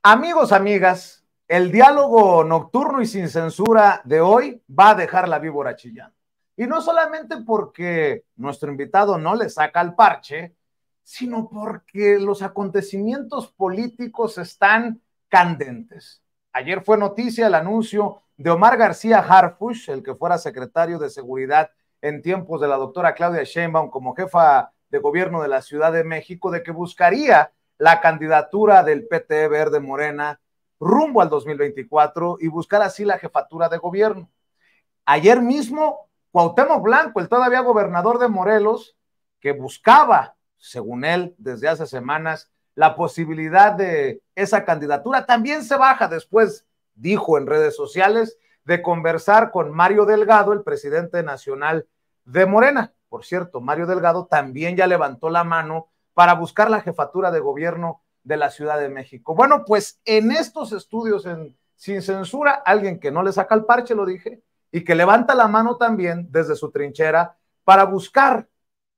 Amigos, amigas, el diálogo nocturno y sin censura de hoy va a dejar la víbora chillando. Y no solamente porque nuestro invitado no le saca el parche, sino porque los acontecimientos políticos están candentes. Ayer fue noticia el anuncio de Omar García Harfuch, el que fuera secretario de Seguridad en tiempos de la doctora Claudia Sheinbaum como jefa de gobierno de la Ciudad de México, de que buscaría la candidatura del PT Verde Morena rumbo al 2024 y buscar así la jefatura de gobierno. Ayer mismo, Cuauhtémoc Blanco, el todavía gobernador de Morelos, que buscaba, según él, desde hace semanas, la posibilidad de esa candidatura, también se baja después, dijo en redes sociales, de conversar con Mario Delgado, el presidente nacional de Morena. Por cierto, Mario Delgado también ya levantó la mano para buscar la jefatura de gobierno de la Ciudad de México. Bueno, pues en estos estudios sin censura, alguien que no le saca el parche, lo dije, y que levanta la mano también desde su trinchera para buscar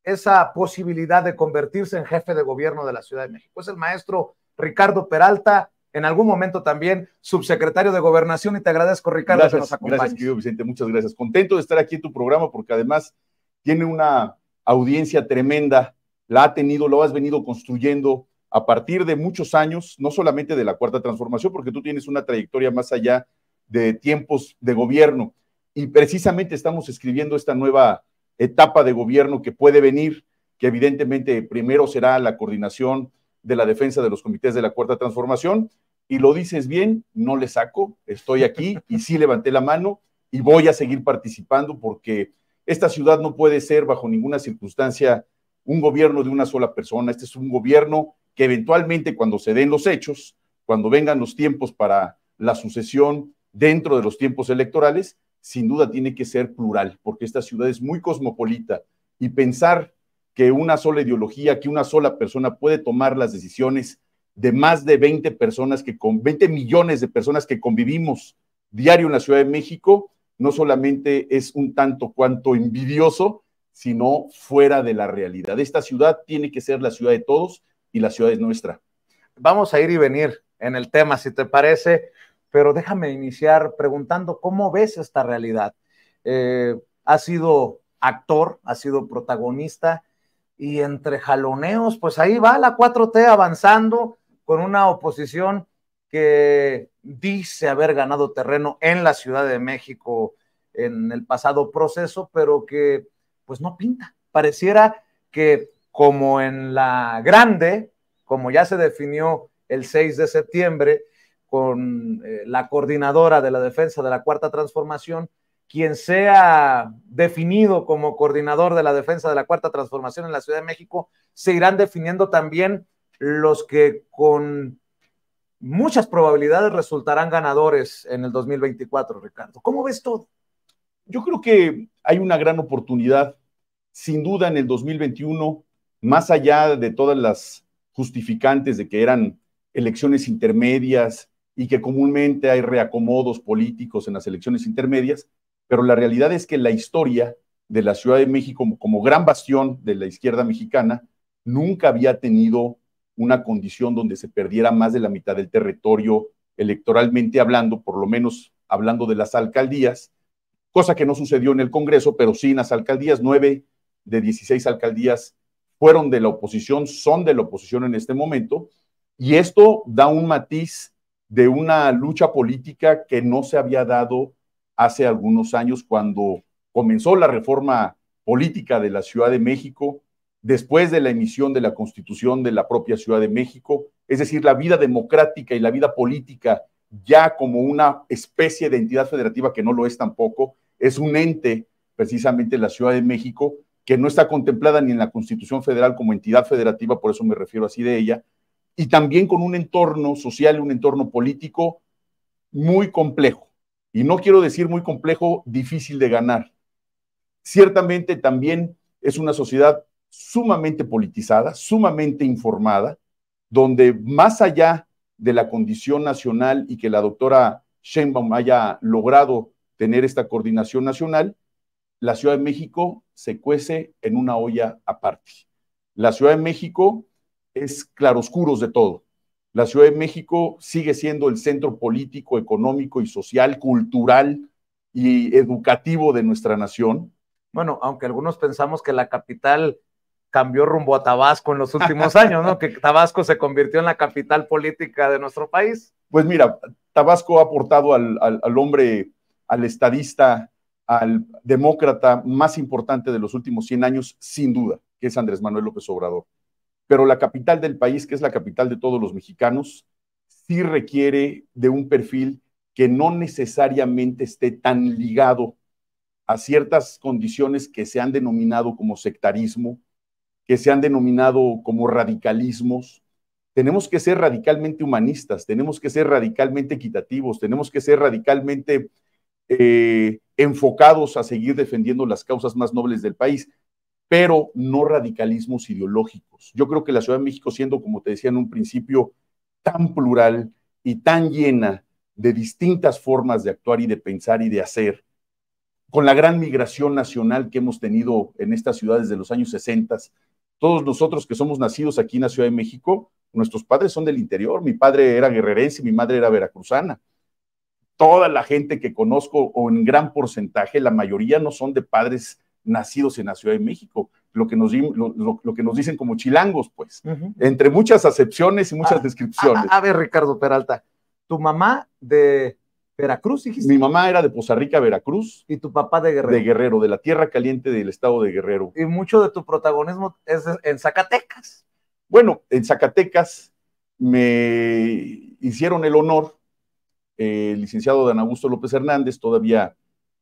esa posibilidad de convertirse en jefe de gobierno de la Ciudad de México. Es el maestro Ricardo Peralta, en algún momento también subsecretario de Gobernación, y te agradezco, Ricardo, gracias, que nos acompañes. Gracias, querido Vicente, muchas gracias. Contento de estar aquí en tu programa porque además tiene una audiencia tremenda, la ha tenido, lo has venido construyendo a partir de muchos años, no solamente de la Cuarta Transformación, porque tú tienes una trayectoria más allá de tiempos de gobierno, y precisamente estamos escribiendo esta nueva etapa de gobierno que puede venir, que evidentemente primero será la coordinación de la defensa de los comités de la Cuarta Transformación, y lo dices bien, no le saco, estoy aquí y sí levanté la mano y voy a seguir participando porque esta ciudad no puede ser bajo ninguna circunstancia un gobierno de una sola persona. Este es un gobierno que eventualmente, cuando se den los hechos, cuando vengan los tiempos para la sucesión dentro de los tiempos electorales, sin duda tiene que ser plural, porque esta ciudad es muy cosmopolita y pensar que una sola ideología, que una sola persona puede tomar las decisiones de más de 20 personas, 20 millones de personas que convivimos diario en la Ciudad de México, no solamente es un tanto cuanto envidioso, sino fuera de la realidad. Esta ciudad tiene que ser la ciudad de todos y la ciudad es nuestra. Vamos a ir y venir en el tema, si te parece, pero déjame iniciar preguntando cómo ves esta realidad. Has sido actor, has sido protagonista, y entre jaloneos, pues ahí va la 4T avanzando con una oposición que dice haber ganado terreno en la Ciudad de México en el pasado proceso, pero que pues no pinta. Pareciera que como en la grande, como ya se definió el 6 de septiembre, con la coordinadora de la defensa de la Cuarta Transformación, quien sea definido como coordinador de la defensa de la Cuarta Transformación en la Ciudad de México, se irán definiendo también los que con muchas probabilidades resultarán ganadores en el 2024, Ricardo. ¿Cómo ves todo? Yo creo que hay una gran oportunidad, sin duda, en el 2021, más allá de todas las justificantes de que eran elecciones intermedias y que comúnmente hay reacomodos políticos en las elecciones intermedias, pero la realidad es que la historia de la Ciudad de México como gran bastión de la izquierda mexicana nunca había tenido una condición donde se perdiera más de la mitad del territorio electoralmente hablando, por lo menos hablando de las alcaldías, cosa que no sucedió en el Congreso, pero sí en las alcaldías. 9 de 16 alcaldías fueron de la oposición, son de la oposición en este momento, y esto da un matiz de una lucha política que no se había dado hace algunos años cuando comenzó la reforma política de la Ciudad de México, después de la emisión de la Constitución de la propia Ciudad de México, es decir, la vida democrática y la vida política ya como una especie de entidad federativa que no lo es tampoco, es un ente, precisamente la Ciudad de México, que no está contemplada ni en la Constitución Federal como entidad federativa, por eso me refiero así de ella, y también con un entorno social, un entorno político muy complejo. Y no quiero decir muy complejo, difícil de ganar. Ciertamente también es una sociedad sumamente politizada, sumamente informada, donde más allá de la condición nacional y que la doctora Sheinbaum haya logrado tener esta coordinación nacional, la Ciudad de México se cuece en una olla aparte. La Ciudad de México es claroscuros de todo. La Ciudad de México sigue siendo el centro político, económico y social, cultural y educativo de nuestra nación. Bueno, aunque algunos pensamos que la capital cambió rumbo a Tabasco en los últimos años, ¿no? Que Tabasco se convirtió en la capital política de nuestro país. Pues mira, Tabasco ha aportado al hombre, al estadista, al demócrata más importante de los últimos 100 años, sin duda, que es Andrés Manuel López Obrador. Pero la capital del país, que es la capital de todos los mexicanos, sí requiere de un perfil que no necesariamente esté tan ligado a ciertas condiciones que se han denominado como sectarismo, que se han denominado como radicalismos. Tenemos que ser radicalmente humanistas, tenemos que ser radicalmente equitativos, tenemos que ser radicalmente enfocados a seguir defendiendo las causas más nobles del país, pero no radicalismos ideológicos. Yo creo que la Ciudad de México, siendo, como te decía en un principio, tan plural y tan llena de distintas formas de actuar y de pensar y de hacer, con la gran migración nacional que hemos tenido en estas ciudades de los años 60, todos nosotros que somos nacidos aquí en la Ciudad de México, nuestros padres son del interior. Mi padre era guerrerense, mi madre era veracruzana. Toda la gente que conozco, o en gran porcentaje, la mayoría no son de padres nacidos en la Ciudad de México, lo que nos dicen como chilangos, pues, entre muchas acepciones y muchas descripciones. A ver, Ricardo Peralta, tu mamá de Veracruz, dijiste. Mi mamá era de Poza Rica, Veracruz. ¿Y tu papá de Guerrero? De Guerrero, de la tierra caliente del estado de Guerrero. Y mucho de tu protagonismo es en Zacatecas. Bueno, en Zacatecas me hicieron el honor, el licenciado Dan Augusto López Hernández, todavía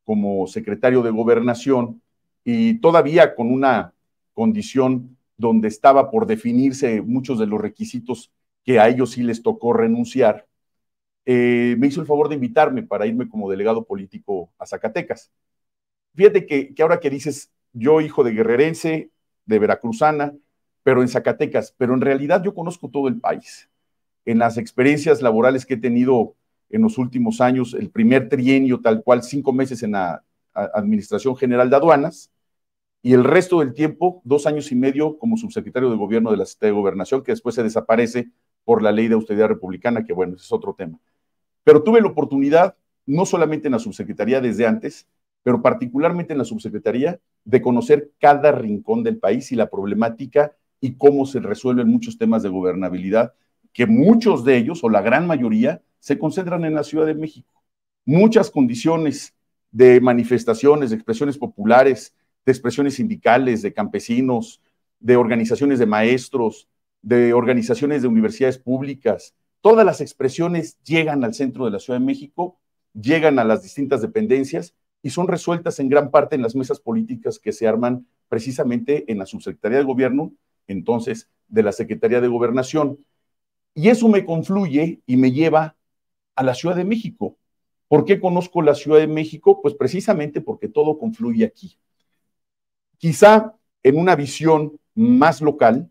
como secretario de Gobernación, y todavía con una condición donde estaba por definirse muchos de los requisitos que a ellos sí les tocó renunciar, me hizo el favor de invitarme para irme como delegado político a Zacatecas. Fíjate que ahora que dices, yo hijo de guerrerense, de veracruzana, pero en Zacatecas, pero en realidad yo conozco todo el país. En las experiencias laborales que he tenido en los últimos años, el primer trienio tal cual, 5 meses en la Administración General de Aduanas, y el resto del tiempo, 2 años y medio como subsecretario de Gobierno de la Secretaría de Gobernación, que después se desaparece por la Ley de Austeridad Republicana, que bueno, ese es otro tema. Pero tuve la oportunidad, no solamente en la subsecretaría desde antes, pero particularmente en la subsecretaría, de conocer cada rincón del país y la problemática y cómo se resuelven muchos temas de gobernabilidad, que muchos de ellos, o la gran mayoría, se concentran en la Ciudad de México. Muchas condiciones de manifestaciones, de expresiones populares, de expresiones sindicales, de campesinos, de organizaciones de maestros, de organizaciones de universidades públicas, todas las expresiones llegan al centro de la Ciudad de México, llegan a las distintas dependencias y son resueltas en gran parte en las mesas políticas que se arman precisamente en la Subsecretaría de Gobierno, entonces de la Secretaría de Gobernación. Y eso me confluye y me lleva a la Ciudad de México. ¿Por qué conozco la Ciudad de México? Pues precisamente porque todo confluye aquí. Quizá en una visión más local,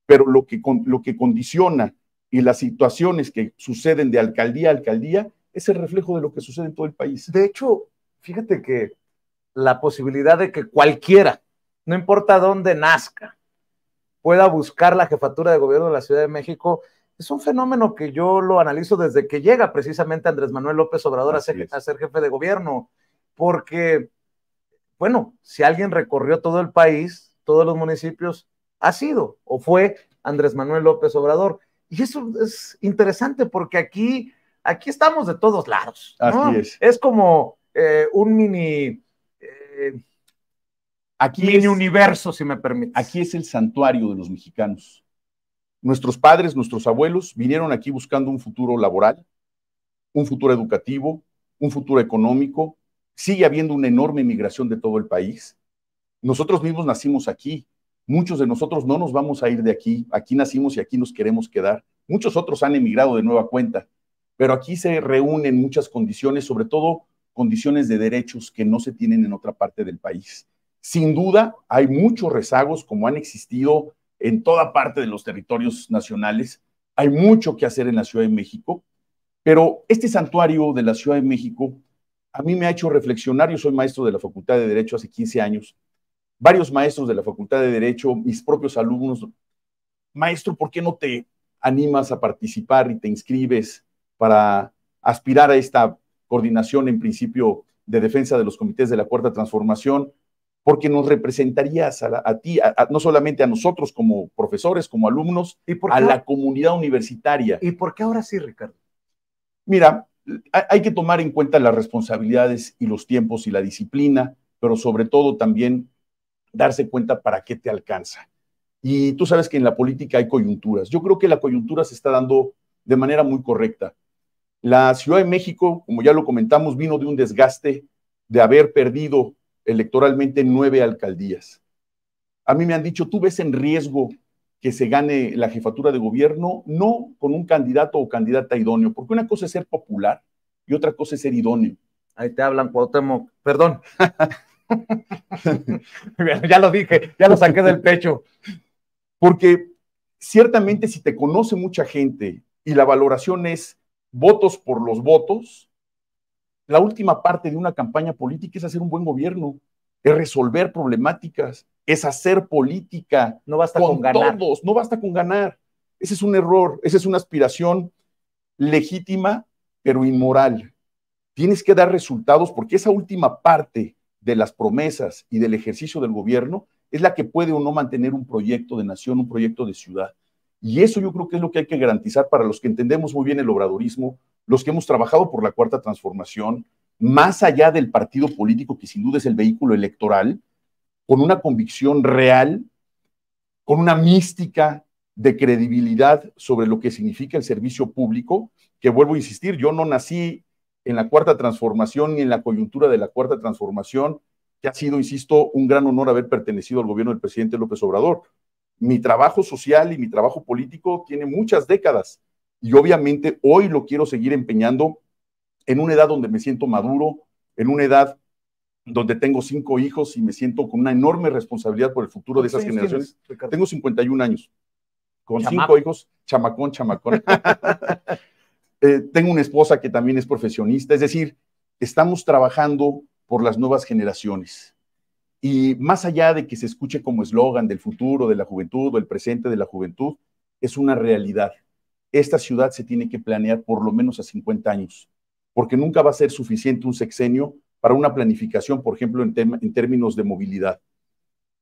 pero lo que condiciona y las situaciones que suceden de alcaldía a alcaldía es el reflejo de lo que sucede en todo el país. De hecho, fíjate que la posibilidad de que cualquiera, no importa dónde nazca, pueda buscar la jefatura de gobierno de la Ciudad de México, es un fenómeno que yo lo analizo desde que llega precisamente Andrés Manuel López Obrador a ser jefe de gobierno, porque, bueno, si alguien recorrió todo el país, todos los municipios, ha sido o fue Andrés Manuel López Obrador. Y eso es interesante porque aquí estamos de todos lados, ¿no? Así es. Es como un mini universo, si me permites. Aquí es el santuario de los mexicanos. Nuestros padres, nuestros abuelos vinieron aquí buscando un futuro laboral, un futuro educativo, un futuro económico. Sigue habiendo una enorme migración de todo el país. Nosotros mismos nacimos aquí. Muchos de nosotros no nos vamos a ir de aquí. Aquí nacimos y aquí nos queremos quedar. Muchos otros han emigrado de nueva cuenta, pero aquí se reúnen muchas condiciones, sobre todo condiciones de derechos que no se tienen en otra parte del país. Sin duda, hay muchos rezagos, como han existido en toda parte de los territorios nacionales. Hay mucho que hacer en la Ciudad de México, pero este santuario de la Ciudad de México a mí me ha hecho reflexionar. Yo soy maestro de la Facultad de Derecho hace 15 años. Varios maestros de la Facultad de Derecho, mis propios alumnos, maestro, ¿por qué no te animas a participar y te inscribes para aspirar a esta coordinación en principio de defensa de los comités de la Cuarta Transformación, porque nos representarías a ti, no solamente a nosotros como profesores, como alumnos, a la comunidad universitaria. ¿Y por qué ahora sí, Ricardo? Mira, hay que tomar en cuenta las responsabilidades y los tiempos y la disciplina, pero sobre todo también darse cuenta para qué te alcanza. Y tú sabes que en la política hay coyunturas. Yo creo que la coyuntura se está dando de manera muy correcta. La Ciudad de México, como ya lo comentamos, vino de un desgaste de haber perdido electoralmente 9 alcaldías. A mí me han dicho, ¿tú ves en riesgo que se gane la jefatura de gobierno? No con un candidato o candidata idóneo, porque una cosa es ser popular y otra cosa es ser idóneo. Ahí te hablan, Cuauhtémoc. Perdón. Ya lo dije, ya lo saqué del pecho. Porque ciertamente si te conoce mucha gente y la valoración es votos por los votos, la última parte de una campaña política es hacer un buen gobierno, es resolver problemáticas, es hacer política. No basta con ganar. Todos, no basta con ganar. Ese es un error, esa es una aspiración legítima, pero inmoral. Tienes que dar resultados porque esa última parte de las promesas y del ejercicio del gobierno es la que puede o no mantener un proyecto de nación, un proyecto de ciudad. Y eso yo creo que es lo que hay que garantizar para los que entendemos muy bien el obradorismo, los que hemos trabajado por la Cuarta Transformación, más allá del partido político, que sin duda es el vehículo electoral, con una convicción real, con una mística de credibilidad sobre lo que significa el servicio público, que vuelvo a insistir, yo no nací en la Cuarta Transformación ni en la coyuntura de la Cuarta Transformación, que ha sido, insisto, un gran honor haber pertenecido al gobierno del presidente López Obrador. Mi trabajo social y mi trabajo político tiene muchas décadas y obviamente hoy lo quiero seguir empeñando en una edad donde me siento maduro, en una edad donde tengo 5 hijos y me siento con una enorme responsabilidad por el futuro de esas generaciones. Tengo 51 años, con 5 hijos, chamacón. Tengo una esposa que también es profesionista, es decir, estamos trabajando por las nuevas generaciones. Y más allá de que se escuche como eslogan del futuro de la juventud o el presente de la juventud, es una realidad. Esta ciudad se tiene que planear por lo menos a 50 años, porque nunca va a ser suficiente un sexenio para una planificación, por ejemplo, en términos de movilidad.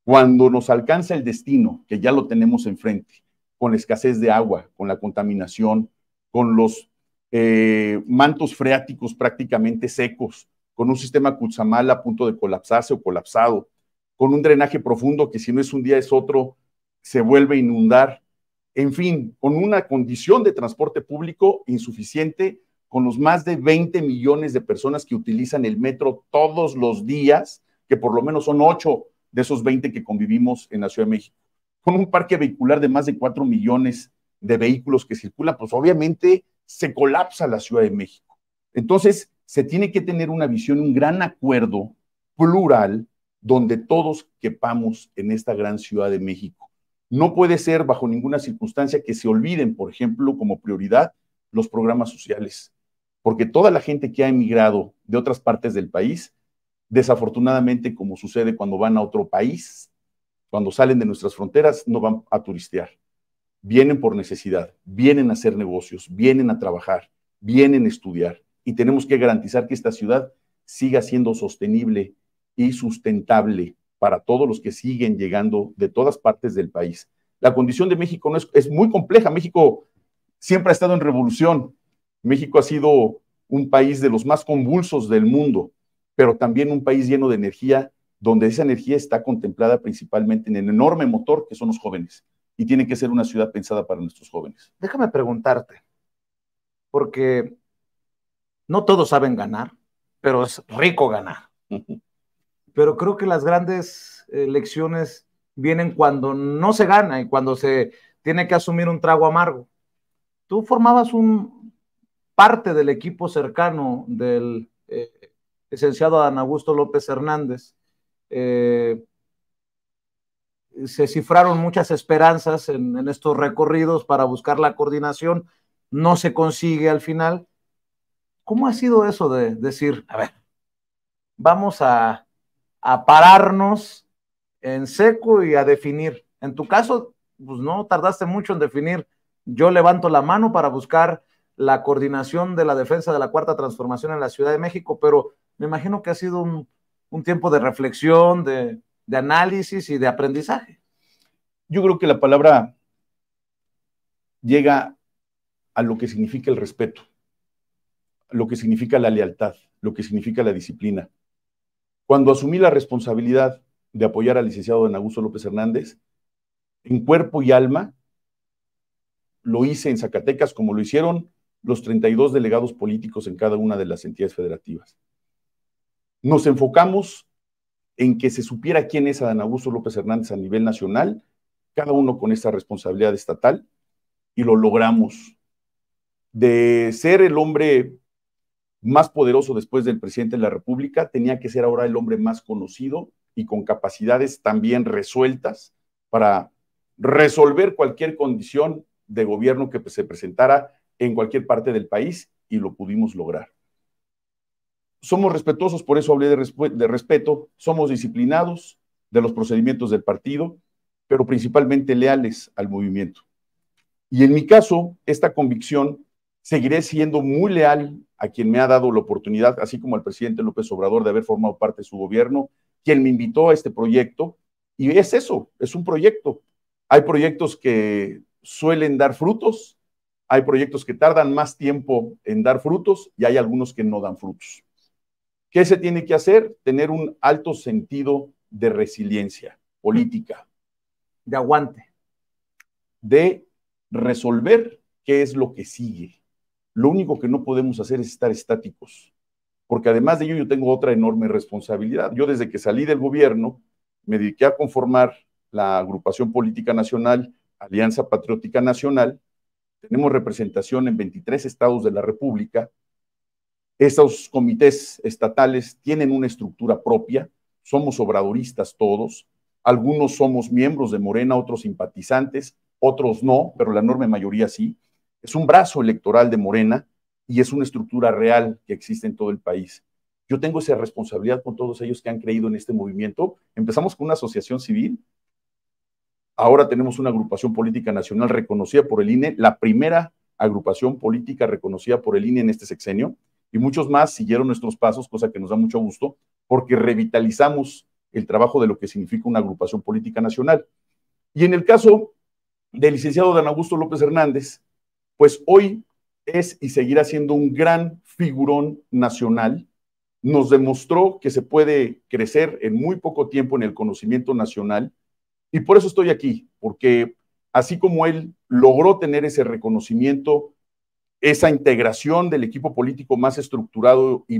Cuando nos alcanza el destino, que ya lo tenemos enfrente, con la escasez de agua, con la contaminación, con los mantos freáticos prácticamente secos, con un sistema Cutzamala a punto de colapsarse o colapsado, con un drenaje profundo que si no es un día es otro, se vuelve a inundar, en fin, con una condición de transporte público insuficiente, con los más de 20 millones de personas que utilizan el metro todos los días, que por lo menos son 8 de esos 20 que convivimos en la Ciudad de México, con un parque vehicular de más de 4 millones de vehículos que circulan, pues obviamente se colapsa la Ciudad de México. Entonces, se tiene que tener una visión, un gran acuerdo plural, donde todos quepamos en esta gran Ciudad de México. No puede ser bajo ninguna circunstancia que se olviden, por ejemplo, como prioridad, los programas sociales, porque toda la gente que ha emigrado de otras partes del país, desafortunadamente, como sucede cuando van a otro país, cuando salen de nuestras fronteras, no van a turistear. Vienen por necesidad, vienen a hacer negocios, vienen a trabajar, vienen a estudiar. Y tenemos que garantizar que esta ciudad siga siendo sostenible y sustentable para todos los que siguen llegando de todas partes del país. La condición de México es muy compleja. México siempre ha estado en revolución. México ha sido un país de los más convulsos del mundo, pero también un país lleno de energía, donde esa energía está contemplada principalmente en el enorme motor que son los jóvenes. Y tiene que ser una ciudad pensada para nuestros jóvenes. Déjame preguntarte, porque no todos saben ganar, pero es rico ganar. Pero creo que las grandes lecciones vienen cuando no se gana y cuando se tiene que asumir un trago amargo. Tú formabas parte del equipo cercano del licenciado Adán Augusto López Hernández. Se cifraron muchas esperanzas en estos recorridos para buscar la coordinación, no se consigue al final. ¿Cómo ha sido eso de decir, a ver, vamos a pararnos en seco y a definir? En tu caso, pues no tardaste mucho en definir yo levanto la mano para buscar la coordinación de la defensa de la Cuarta Transformación en la Ciudad de México, pero me imagino que ha sido un tiempo de reflexión, de análisis y de aprendizaje. Yo creo que la palabra llega a lo que significa el respeto, lo que significa la lealtad, lo que significa la disciplina. Cuando asumí la responsabilidad de apoyar al licenciado don Augusto López Hernández, en cuerpo y alma, lo hice en Zacatecas como lo hicieron los 32 delegados políticos en cada una de las entidades federativas. Nos enfocamos en que se supiera quién es Adán Augusto López Hernández a nivel nacional, cada uno con esta responsabilidad estatal, y lo logramos. De ser el hombre más poderoso después del presidente de la República, tenía que ser ahora el hombre más conocido y con capacidades también resueltas para resolver cualquier condición de gobierno que se presentara en cualquier parte del país, y lo pudimos lograr. Somos respetuosos, por eso hablé de respeto, somos disciplinados de los procedimientos del partido, pero principalmente leales al movimiento. Y en mi caso, esta convicción, seguiré siendo muy leal a quien me ha dado la oportunidad, así como al presidente López Obrador, de haber formado parte de su gobierno, quien me invitó a este proyecto, y es eso, es un proyecto. Hay proyectos que suelen dar frutos, hay proyectos que tardan más tiempo en dar frutos, y hay algunos que no dan frutos. ¿Qué se tiene que hacer? Tener un alto sentido de resiliencia política. De aguante. De resolver qué es lo que sigue. Lo único que no podemos hacer es estar estáticos, porque además de ello yo tengo otra enorme responsabilidad. Yo desde que salí del gobierno me dediqué a conformar la agrupación política nacional, Alianza Patriótica Nacional. Tenemos representación en 23 estados de la República. Estos comités estatales tienen una estructura propia, somos obradoristas todos, algunos somos miembros de Morena, otros simpatizantes, otros no, pero la enorme mayoría sí. Es un brazo electoral de Morena y es una estructura real que existe en todo el país. Yo tengo esa responsabilidad con todos ellos que han creído en este movimiento. Empezamos con una asociación civil, ahora tenemos una agrupación política nacional reconocida por el INE, la primera agrupación política reconocida por el INE en este sexenio, y muchos más siguieron nuestros pasos, cosa que nos da mucho gusto, porque revitalizamos el trabajo de lo que significa una agrupación política nacional. Y en el caso del licenciado Adán Augusto López Hernández, pues hoy es y seguirá siendo un gran figurón nacional. Nos demostró que se puede crecer en muy poco tiempo en el conocimiento nacional, y por eso estoy aquí, porque así como él logró tener ese reconocimiento, esa integración del equipo político más estructurado y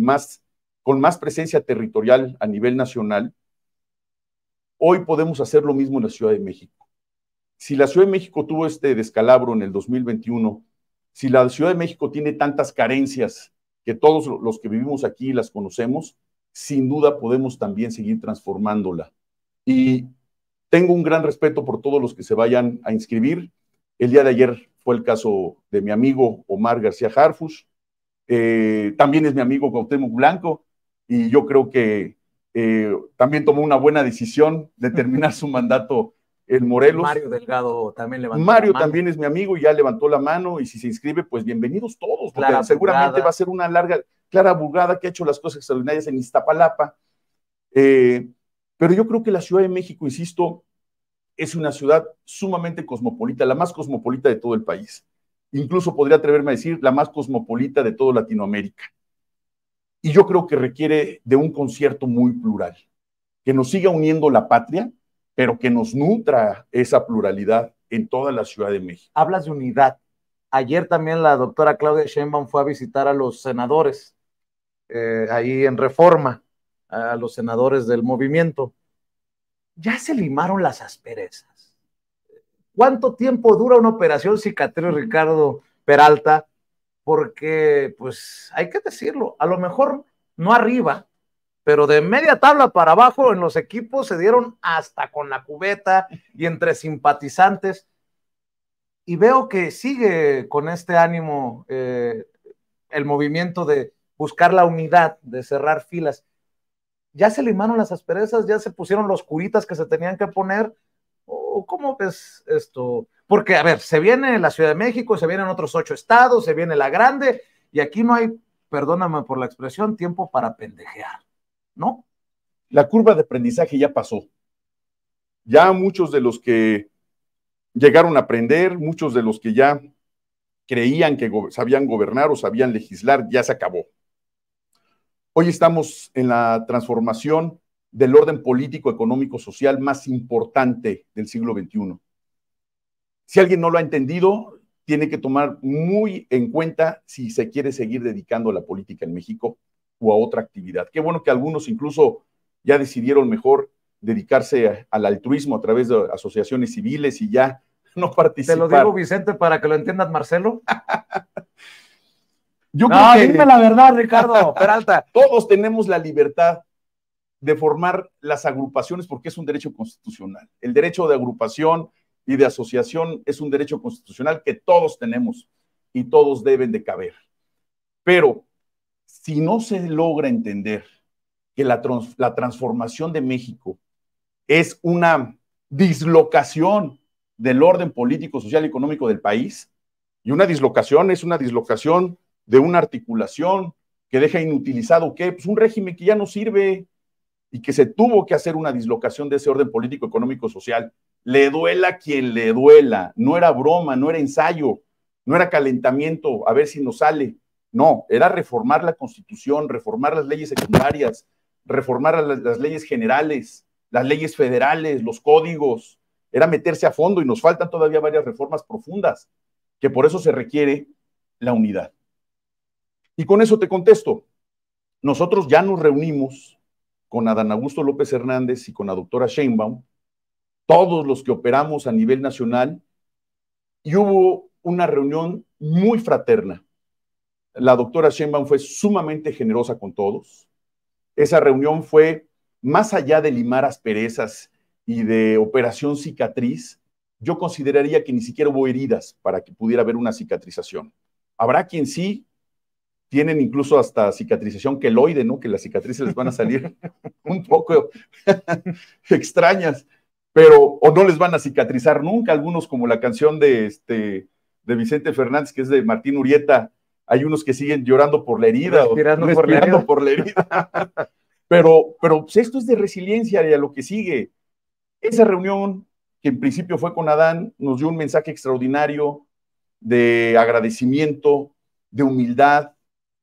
con más presencia territorial a nivel nacional, hoy podemos hacer lo mismo en la Ciudad de México. Si la Ciudad de México tuvo este descalabro en el 2021, si la Ciudad de México tiene tantas carencias que todos los que vivimos aquí las conocemos, sin duda podemos también seguir transformándola. Y tengo un gran respeto por todos los que se vayan a inscribir. El día de ayer fue el caso de mi amigo Omar García Harfuch, también es mi amigo Cuauhtémoc Blanco, y yo creo que también tomó una buena decisión de terminar su mandato en Morelos. Mario Delgado también levantó Mario la mano. también es mi amigo y ya levantó la mano, y si se inscribe, pues bienvenidos todos, porque Clara seguramente Burgada va a ser una larga, Clara Burgada, que ha hecho las cosas extraordinarias en Iztapalapa. Pero yo creo que la Ciudad de México, insisto, es una ciudad sumamente cosmopolita, la más cosmopolita de todo el país. Incluso podría atreverme a decir la más cosmopolita de toda Latinoamérica. Y yo creo que requiere de un concierto muy plural, que nos siga uniendo la patria, pero que nos nutra esa pluralidad en toda la Ciudad de México. Hablas de unidad. Ayer también la doctora Claudia Sheinbaum fue a visitar a los senadores, ahí en Reforma, a los senadores del movimiento. Ya se limaron las asperezas. ¿Cuánto tiempo dura una operación cicatriz, Ricardo Peralta? Porque, pues, hay que decirlo, a lo mejor no arriba, pero de media tabla para abajo en los equipos se dieron hasta con la cubeta y entre simpatizantes. Y veo que sigue con este ánimo el movimiento de buscar la unidad, de cerrar filas. ¿Ya se limaron las asperezas? ¿Ya se pusieron los curitas que se tenían que poner? ¿O cómo ves esto? Porque, a ver, se viene la Ciudad de México, se vienen otros 8 estados, se viene la grande, y aquí no hay, perdóname por la expresión, tiempo para pendejear, ¿no? La curva de aprendizaje ya pasó. Ya muchos de los que llegaron a aprender, muchos de los que ya creían que sabían gobernar o sabían legislar, ya se acabó. Hoy estamos en la transformación del orden político, económico, social más importante del siglo XXI. Si alguien no lo ha entendido, tiene que tomar muy en cuenta si se quiere seguir dedicando a la política en México o a otra actividad. Qué bueno que algunos incluso ya decidieron mejor dedicarse al altruismo a través de asociaciones civiles y ya no participar. Te lo digo, Vicente, para que lo entiendas, Marcelo. Yo creo que dime la verdad, Ricardo Peralta. Todos tenemos la libertad de formar las agrupaciones porque es un derecho constitucional. El derecho de agrupación y de asociación es un derecho constitucional que todos tenemos y todos deben de caber. Pero si no se logra entender que la transformación de México es una dislocación del orden político, social y económico del país, y una dislocación es una dislocación de una articulación que deja inutilizado, ¿qué? Pues un régimen que ya no sirve y que se tuvo que hacer una dislocación de ese orden político, económico, social. Le duela a quien le duela, no era broma, no era ensayo, no era calentamiento, a ver si nos sale. No, era reformar la Constitución, reformar las leyes secundarias, reformar las leyes generales, las leyes federales, los códigos, era meterse a fondo y nos faltan todavía varias reformas profundas, que por eso se requiere la unidad. Y con eso te contesto, nosotros ya nos reunimos con Adán Augusto López Hernández y con la doctora Sheinbaum, todos los que operamos a nivel nacional, y hubo una reunión muy fraterna. La doctora Sheinbaum fue sumamente generosa con todos. Esa reunión fue más allá de limar asperezas y de operación cicatriz. Yo consideraría que ni siquiera hubo heridas para que pudiera haber una cicatrización. Habrá quien sí, tienen incluso hasta cicatrización queloide, ¿no? Que las cicatrices les van a salir un poco extrañas, pero o no les van a cicatrizar nunca. Algunos, como la canción de Vicente Fernández, que es de Martín Urieta, hay unos que siguen llorando por la herida respirando o respirando por la herida. Pero pues esto es de resiliencia y a lo que sigue. Esa reunión, que en principio fue con Adán, nos dio un mensaje extraordinario de agradecimiento, de humildad,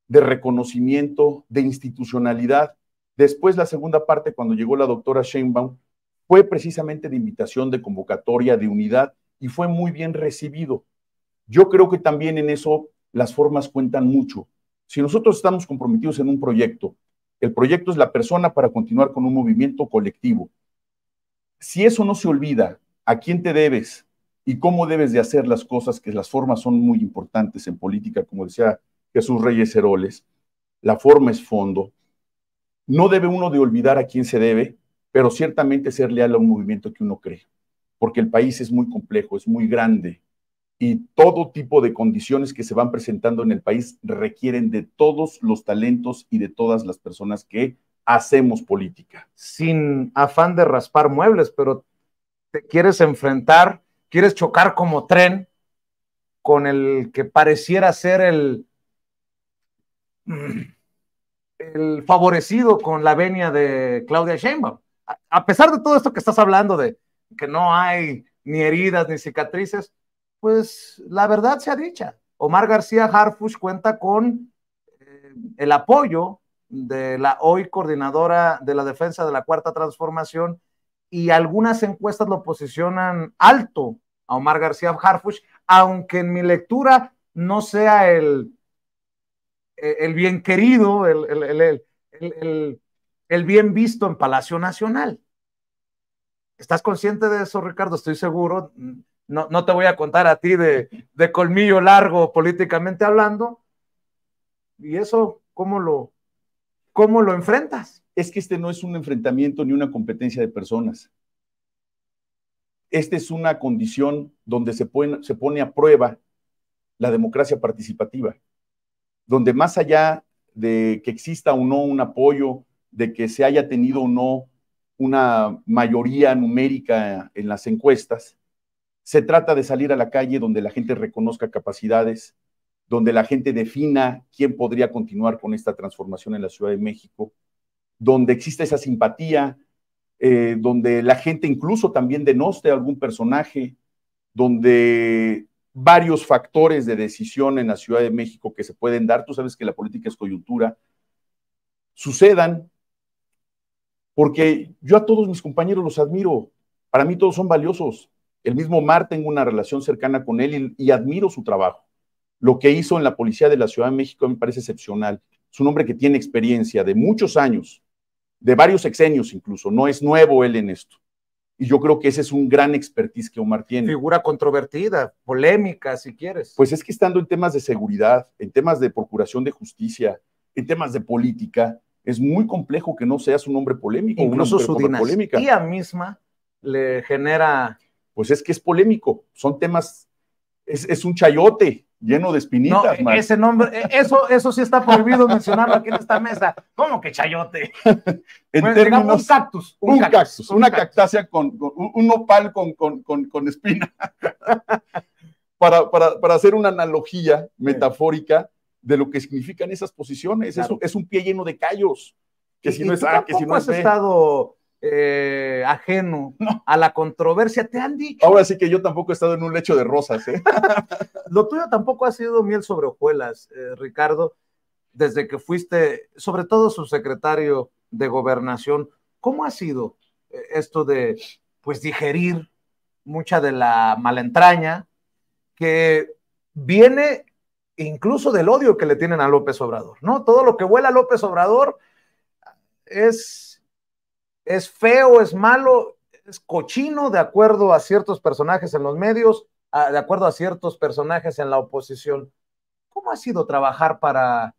de reconocimiento, de institucionalidad. Después, la segunda parte, cuando llegó la doctora Sheinbaum, fue precisamente de invitación, de convocatoria, de unidad, y fue muy bien recibido. Yo creo que también en eso las formas cuentan mucho. Si nosotros estamos comprometidos en un proyecto, el proyecto es la persona para continuar con un movimiento colectivo. Si eso no se olvida, a quién te debes y cómo debes de hacer las cosas, que las formas son muy importantes en política, como decía Jesús Reyes Heroles, la forma es fondo. No debe uno de olvidar a quién se debe, pero ciertamente ser leal a un movimiento que uno cree, porque el país es muy complejo, es muy grande, y todo tipo de condiciones que se van presentando en el país requieren de todos los talentos y de todas las personas que hacemos política. Sin afán de raspar muebles, pero te quieres enfrentar, quieres chocar como tren con el que pareciera ser el favorecido con la venia de Claudia Sheinbaum. A pesar de todo esto que estás hablando de que no hay ni heridas ni cicatrices, pues la verdad sea dicha. Omar García Harfuch cuenta con el apoyo de la hoy coordinadora de la defensa de la Cuarta Transformación, y algunas encuestas lo posicionan alto a Omar García Harfuch, aunque en mi lectura no sea el bien querido, el bien visto en Palacio Nacional. ¿Estás consciente de eso, Ricardo? Estoy seguro. No te voy a contar a ti de colmillo largo políticamente hablando. ¿Y eso cómo lo enfrentas? Es que este no es un enfrentamiento ni una competencia de personas. Esta es una condición donde se pone a prueba la democracia participativa, donde más allá de que exista o no un apoyo, de que se haya tenido o no una mayoría numérica en las encuestas, Se trata de salir a la calle donde la gente reconozca capacidades, donde la gente defina quién podría continuar con esta transformación en la Ciudad de México, donde exista esa simpatía, donde la gente incluso también denoste a algún personaje, donde varios factores de decisión en la Ciudad de México que se pueden dar, tú sabes que la política es coyuntura, sucedan, porque yo a todos mis compañeros los admiro, para mí todos son valiosos. El mismo Mar, tengo una relación cercana con él y admiro su trabajo. Lo que hizo en la Policía de la Ciudad de México me parece excepcional. Es un hombre que tiene experiencia de muchos años, de varios sexenios incluso, no es nuevo él en esto. Y yo creo que ese es un gran expertise que Omar tiene. Figura controvertida, polémica, si quieres. Pues es que estando en temas de seguridad, en temas de procuración de justicia, en temas de política, es muy complejo que no seas un hombre polémico. Incluso su dinastía misma le genera... Pues es que es polémico, son temas, es un chayote lleno de espinitas. No, ese nombre, eso sí está prohibido mencionarlo aquí en esta mesa. ¿Cómo que chayote? En pues, términos, digamos, un cactus, una cactácea con un nopal con espina. para hacer una analogía metafórica de lo que significan esas posiciones. Claro. Es un pie lleno de callos. Que si no es A, que si no es B. Estado ajeno a la controversia, te han dicho. Ahora sí que yo tampoco he estado en un lecho de rosas, ¿eh? Lo tuyo tampoco ha sido miel sobre hojuelas, Ricardo, desde que fuiste, sobre todo, subsecretario de Gobernación. ¿Cómo ha sido esto de, pues, digerir mucha de la malentraña que viene incluso del odio que le tienen a López Obrador, ¿no? Todo lo que huele a López Obrador es feo, es malo, es cochino de acuerdo a ciertos personajes en los medios, de acuerdo a ciertos personajes en la oposición. ¿Cómo ha sido trabajar para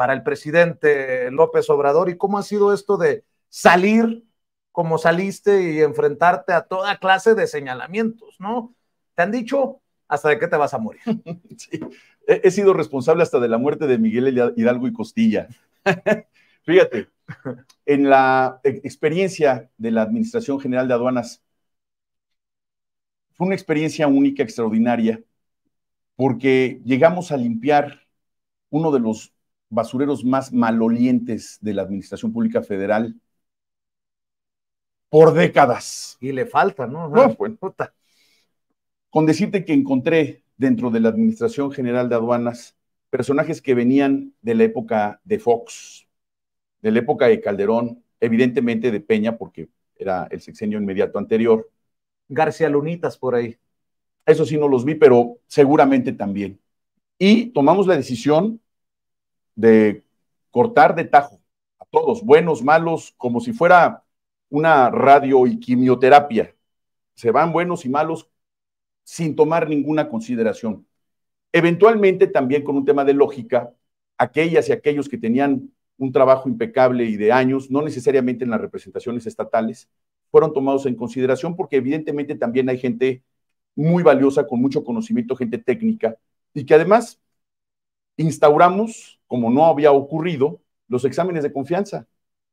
el presidente López Obrador y cómo ha sido esto de salir como saliste y enfrentarte a toda clase de señalamientos, ¿no? Te han dicho hasta de qué te vas a morir. Sí. He sido responsable hasta de la muerte de Miguel Hidalgo y Costilla. Fíjate, en la experiencia de la Administración General de Aduanas, fue una experiencia única, extraordinaria, porque llegamos a limpiar uno de los basureros más malolientes de la Administración Pública Federal por décadas. Y le falta, ¿no? Bueno, con decirte que encontré dentro de la Administración General de Aduanas personajes que venían de la época de Fox, de la época de Calderón, evidentemente de Peña, porque era el sexenio inmediato anterior. García Lunitas por ahí. Eso sí no los vi, pero seguramente también. Y tomamos la decisión de cortar de tajo a todos, buenos, malos, como si fuera una radio y quimioterapia. Se van buenos y malos sin tomar ninguna consideración. Eventualmente, también con un tema de lógica, aquellas y aquellos que tenían un trabajo impecable y de años, no necesariamente en las representaciones estatales, fueron tomados en consideración porque evidentemente también hay gente muy valiosa, con mucho conocimiento, gente técnica, y que además instauramos, como no había ocurrido, los exámenes de confianza.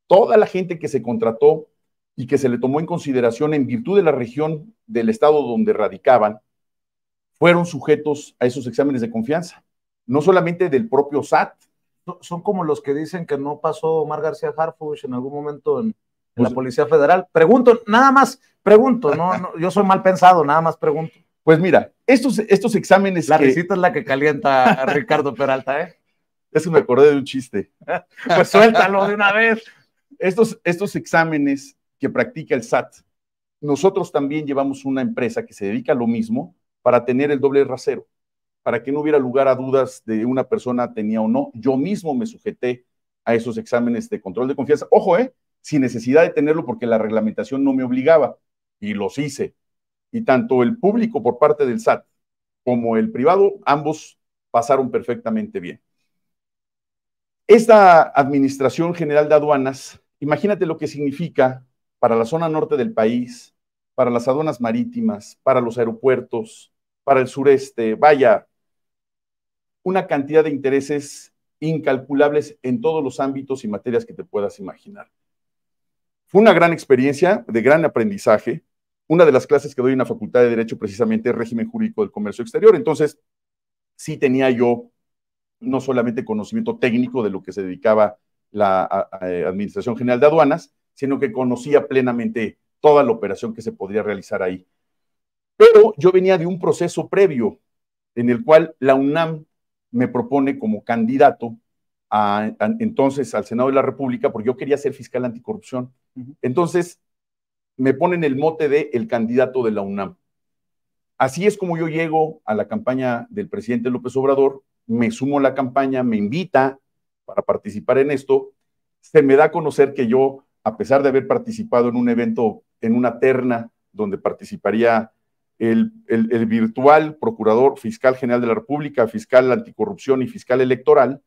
Toda la gente que se contrató y que se le tomó en consideración en virtud de la región del estado donde radicaban, fueron sujetos a esos exámenes de confianza, no solamente del propio SAT. Son como los que dicen que no pasó Omar García Harfuch en algún momento en la Policía Federal. Pregunto, nada más pregunto, no, yo soy mal pensado, nada más pregunto. Pues mira, estos exámenes... La risita es la que calienta a Ricardo Peralta, ¿eh? Eso me acordé de un chiste. Pues suéltalo de una vez. Estos exámenes que practica el SAT, nosotros también llevamos una empresa que se dedica a lo mismo para tener el doble rasero, para que no hubiera lugar a dudas de una persona tenía o no. Yo mismo me sujeté a esos exámenes de control de confianza. Ojo, sin necesidad de tenerlo porque la reglamentación no me obligaba y los hice. Y tanto el público por parte del SAT como el privado, ambos pasaron perfectamente bien. Esta Administración General de Aduanas, imagínate lo que significa para la zona norte del país, para las aduanas marítimas, para los aeropuertos, para el sureste, vaya, una cantidad de intereses incalculables en todos los ámbitos y materias que te puedas imaginar. Fue una gran experiencia, de gran aprendizaje, una de las clases que doy en la Facultad de Derecho precisamente es régimen jurídico del comercio exterior. Entonces, sí tenía yo no solamente conocimiento técnico de lo que se dedicaba la Administración General de Aduanas, sino que conocía plenamente toda la operación que se podría realizar ahí. Pero yo venía de un proceso previo en el cual la UNAM me propone como candidato entonces al Senado de la República, porque yo quería ser fiscal anticorrupción. Entonces me ponen el mote de el candidato de la UNAM. Así es como yo llego a la campaña del presidente López Obrador, me sumo a la campaña, me invita para participar en esto, se me da a conocer que yo, a pesar de haber participado en un evento, en una terna donde participaría el virtual procurador fiscal general de la República, fiscal anticorrupción y fiscal electoral,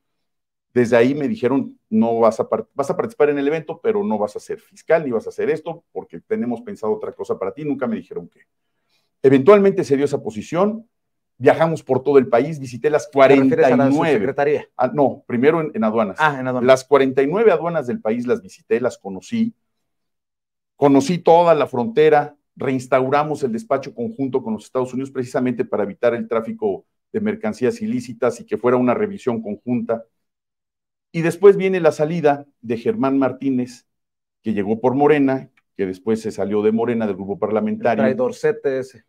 desde ahí me dijeron, no vas a participar en el evento, pero no vas a ser fiscal ni vas a hacer esto porque tenemos pensado otra cosa para ti, nunca me dijeron qué. Eventualmente se dio esa posición, viajamos por todo el país, visité las 49. ¿Te refieres a la subsecretaría? No, primero en aduanas. En aduanas. Las 49 aduanas del país las visité, las conocí toda la frontera, reinstauramos el despacho conjunto con los Estados Unidos precisamente para evitar el tráfico de mercancías ilícitas y que fuera una revisión conjunta. Y después viene la salida de Germán Martínez, que llegó por Morena, que después se salió de Morena, del grupo parlamentario. El traidorcete ese.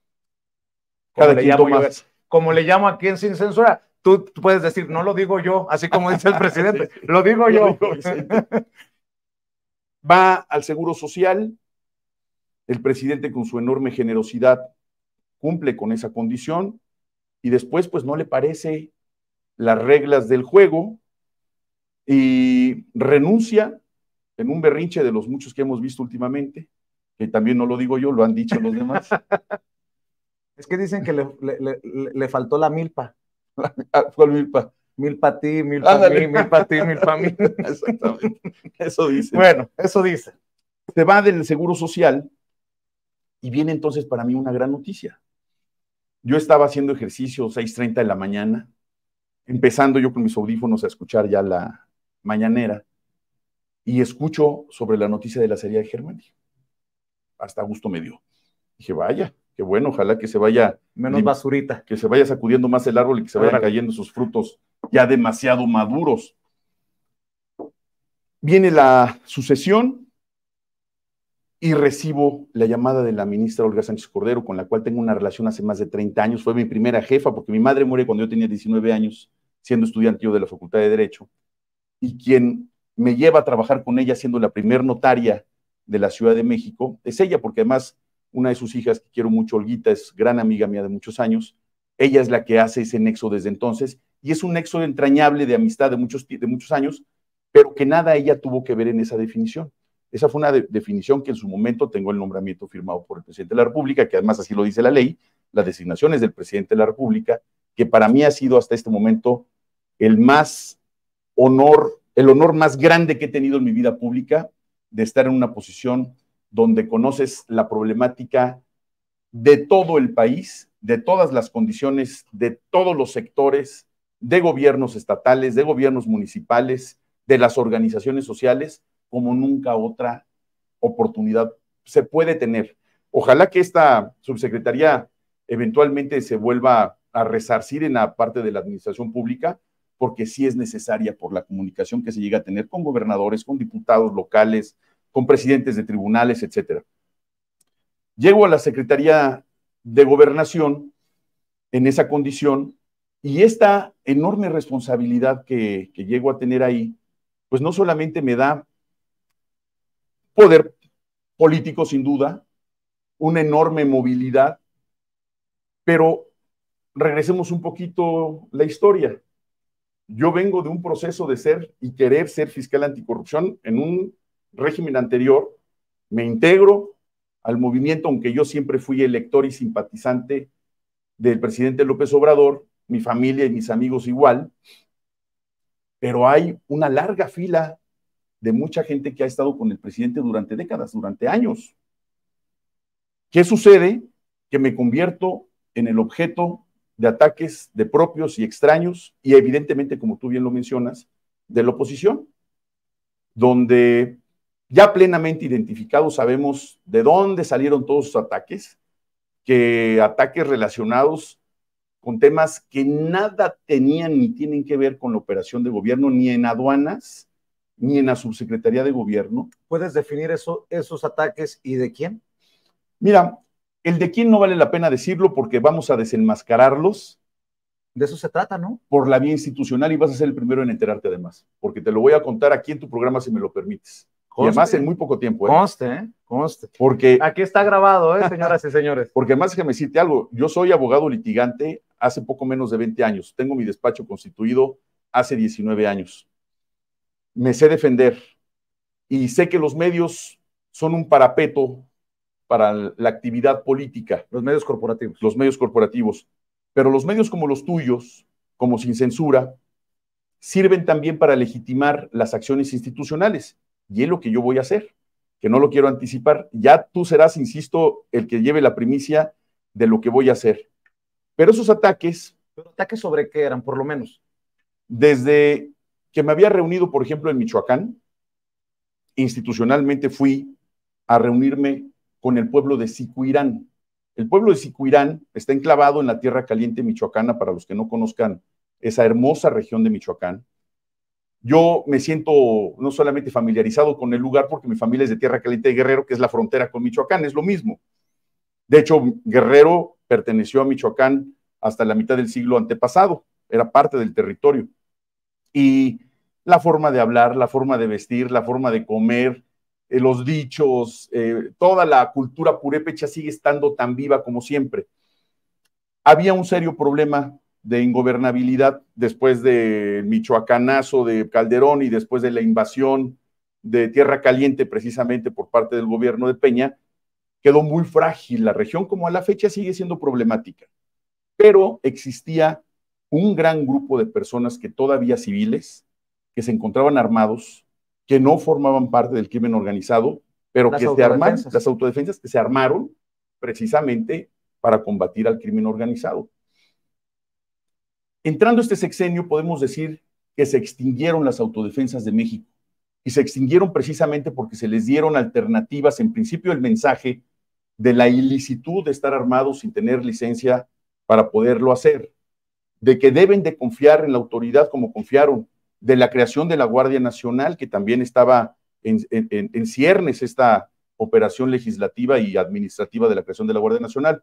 Como le llamo aquí en Sin Censura. Tú puedes decir, no lo digo yo, así como dice el presidente, sí, lo digo yo. Va al Seguro Social, el presidente con su enorme generosidad cumple con esa condición y después pues no le parece las reglas del juego y renuncia en un berrinche de los muchos que hemos visto últimamente, que también no lo digo yo, lo han dicho los demás. Es que dicen que le faltó la milpa. ¿Cuál milpa? Mil para ti, mil para mí, mil para ti, mil para mí. Exactamente. Eso dice. Bueno, eso dice. Se va del Seguro Social y viene entonces para mí una gran noticia. Yo estaba haciendo ejercicio 6:30 de la mañana, empezando yo con mis audífonos a escuchar ya la mañanera y escucho sobre la noticia de la salida de Germán. Hasta gusto me dio. Dije, vaya, qué bueno, ojalá que se vaya menos basurita, que se vaya sacudiendo más el árbol y que se vayan cayendo sus frutos ya demasiado maduros. Viene la sucesión y recibo la llamada de la ministra Olga Sánchez Cordero, con la cual tengo una relación hace más de 30 años. Fue mi primera jefa, porque mi madre muere cuando yo tenía 19 años, siendo estudiante yo de la Facultad de Derecho, y quien me lleva a trabajar con ella siendo la primer notaria de la Ciudad de México, es ella, porque además una de sus hijas, que quiero mucho, Olguita, es gran amiga mía de muchos años. Ella es la que hace ese nexo desde entonces, y es un nexo entrañable de amistad de muchos años, pero que nada ella tuvo que ver en esa definición. Esa fue una definición que en su momento tengo el nombramiento firmado por el presidente de la República, que además así lo dice la ley, las designaciones del presidente de la República, que para mí ha sido hasta este momento el honor más grande que he tenido en mi vida pública, de estar en una posición donde conoces la problemática de todo el país, de todas las condiciones, de todos los sectores, de gobiernos estatales, de gobiernos municipales, de las organizaciones sociales, como nunca otra oportunidad se puede tener. Ojalá que esta subsecretaría eventualmente se vuelva a resarcir en la parte de la administración pública, porque sí es necesaria por la comunicación que se llega a tener con gobernadores, con diputados locales, con presidentes de tribunales, etcétera. Llego a la Secretaría de Gobernación en esa condición y esta enorme responsabilidad que llego a tener ahí, pues no solamente me da poder político sin duda, una enorme movilidad, pero regresemos un poquito la historia. Yo vengo de un proceso de ser y querer ser fiscal anticorrupción en un régimen anterior, me integro al movimiento, aunque yo siempre fui elector y simpatizante del presidente López Obrador, mi familia y mis amigos igual, pero hay una larga fila de mucha gente que ha estado con el presidente durante décadas, durante años. ¿Qué sucede? Que me convierto en el objeto de ataques de propios y extraños y evidentemente, como tú bien lo mencionas, de la oposición, donde ya plenamente identificados, sabemos de dónde salieron todos sus ataques, que ataques relacionados con temas que nada tenían ni tienen que ver con la operación de gobierno, ni en aduanas, ni en la subsecretaría de gobierno. ¿Puedes definir esos ataques y de quién? Mira, el de quién no vale la pena decirlo porque vamos a desenmascararlos. De eso se trata, ¿no? Por la vía institucional y vas a ser el primero en enterarte además, porque te lo voy a contar aquí en tu programa si me lo permites. Conste, y además en muy poco tiempo. Conste. Porque aquí está grabado, señoras y señores. Porque además déjame decirte algo, yo soy abogado litigante hace poco menos de 20 años, tengo mi despacho constituido hace 19 años. Me sé defender y sé que los medios son un parapeto para la actividad política. Los medios corporativos. Los medios corporativos. Pero los medios como los tuyos, como Sin Censura, sirven también para legitimar las acciones institucionales. Y es lo que yo voy a hacer, que no lo quiero anticipar. Ya tú serás, insisto, el que lleve la primicia de lo que voy a hacer. Pero esos ataques... ¿Pero ataques sobre qué eran, por lo menos? Desde que me había reunido, por ejemplo, en Michoacán, institucionalmente fui a reunirme con el pueblo de Sicuirán. El pueblo de Sicuirán está enclavado en la tierra caliente michoacana, para los que no conozcan esa hermosa región de Michoacán. Yo me siento no solamente familiarizado con el lugar, porque mi familia es de Tierra Caliente de Guerrero, que es la frontera con Michoacán, es lo mismo. De hecho, Guerrero perteneció a Michoacán hasta la mitad del siglo antepasado, era parte del territorio. Y la forma de hablar, la forma de vestir, la forma de comer, los dichos, toda la cultura purépecha sigue estando tan viva como siempre. Había un serio problema de ingobernabilidad después del michoacanazo de Calderón y después de la invasión de Tierra Caliente precisamente por parte del gobierno de Peña. Quedó muy frágil la región, como a la fecha sigue siendo problemática. Pero existía un gran grupo de personas que todavía civiles, que se encontraban armados, que no formaban parte del crimen organizado, pero que se armaron, las autodefensas que se armaron precisamente para combatir al crimen organizado. Entrando este sexenio, podemos decir que se extinguieron las autodefensas de México, y se extinguieron precisamente porque se les dieron alternativas, en principio el mensaje de la ilicitud de estar armados sin tener licencia para poderlo hacer, de que deben de confiar en la autoridad como confiaron, de la creación de la Guardia Nacional, que también estaba en ciernes esta operación legislativa y administrativa de la creación de la Guardia Nacional.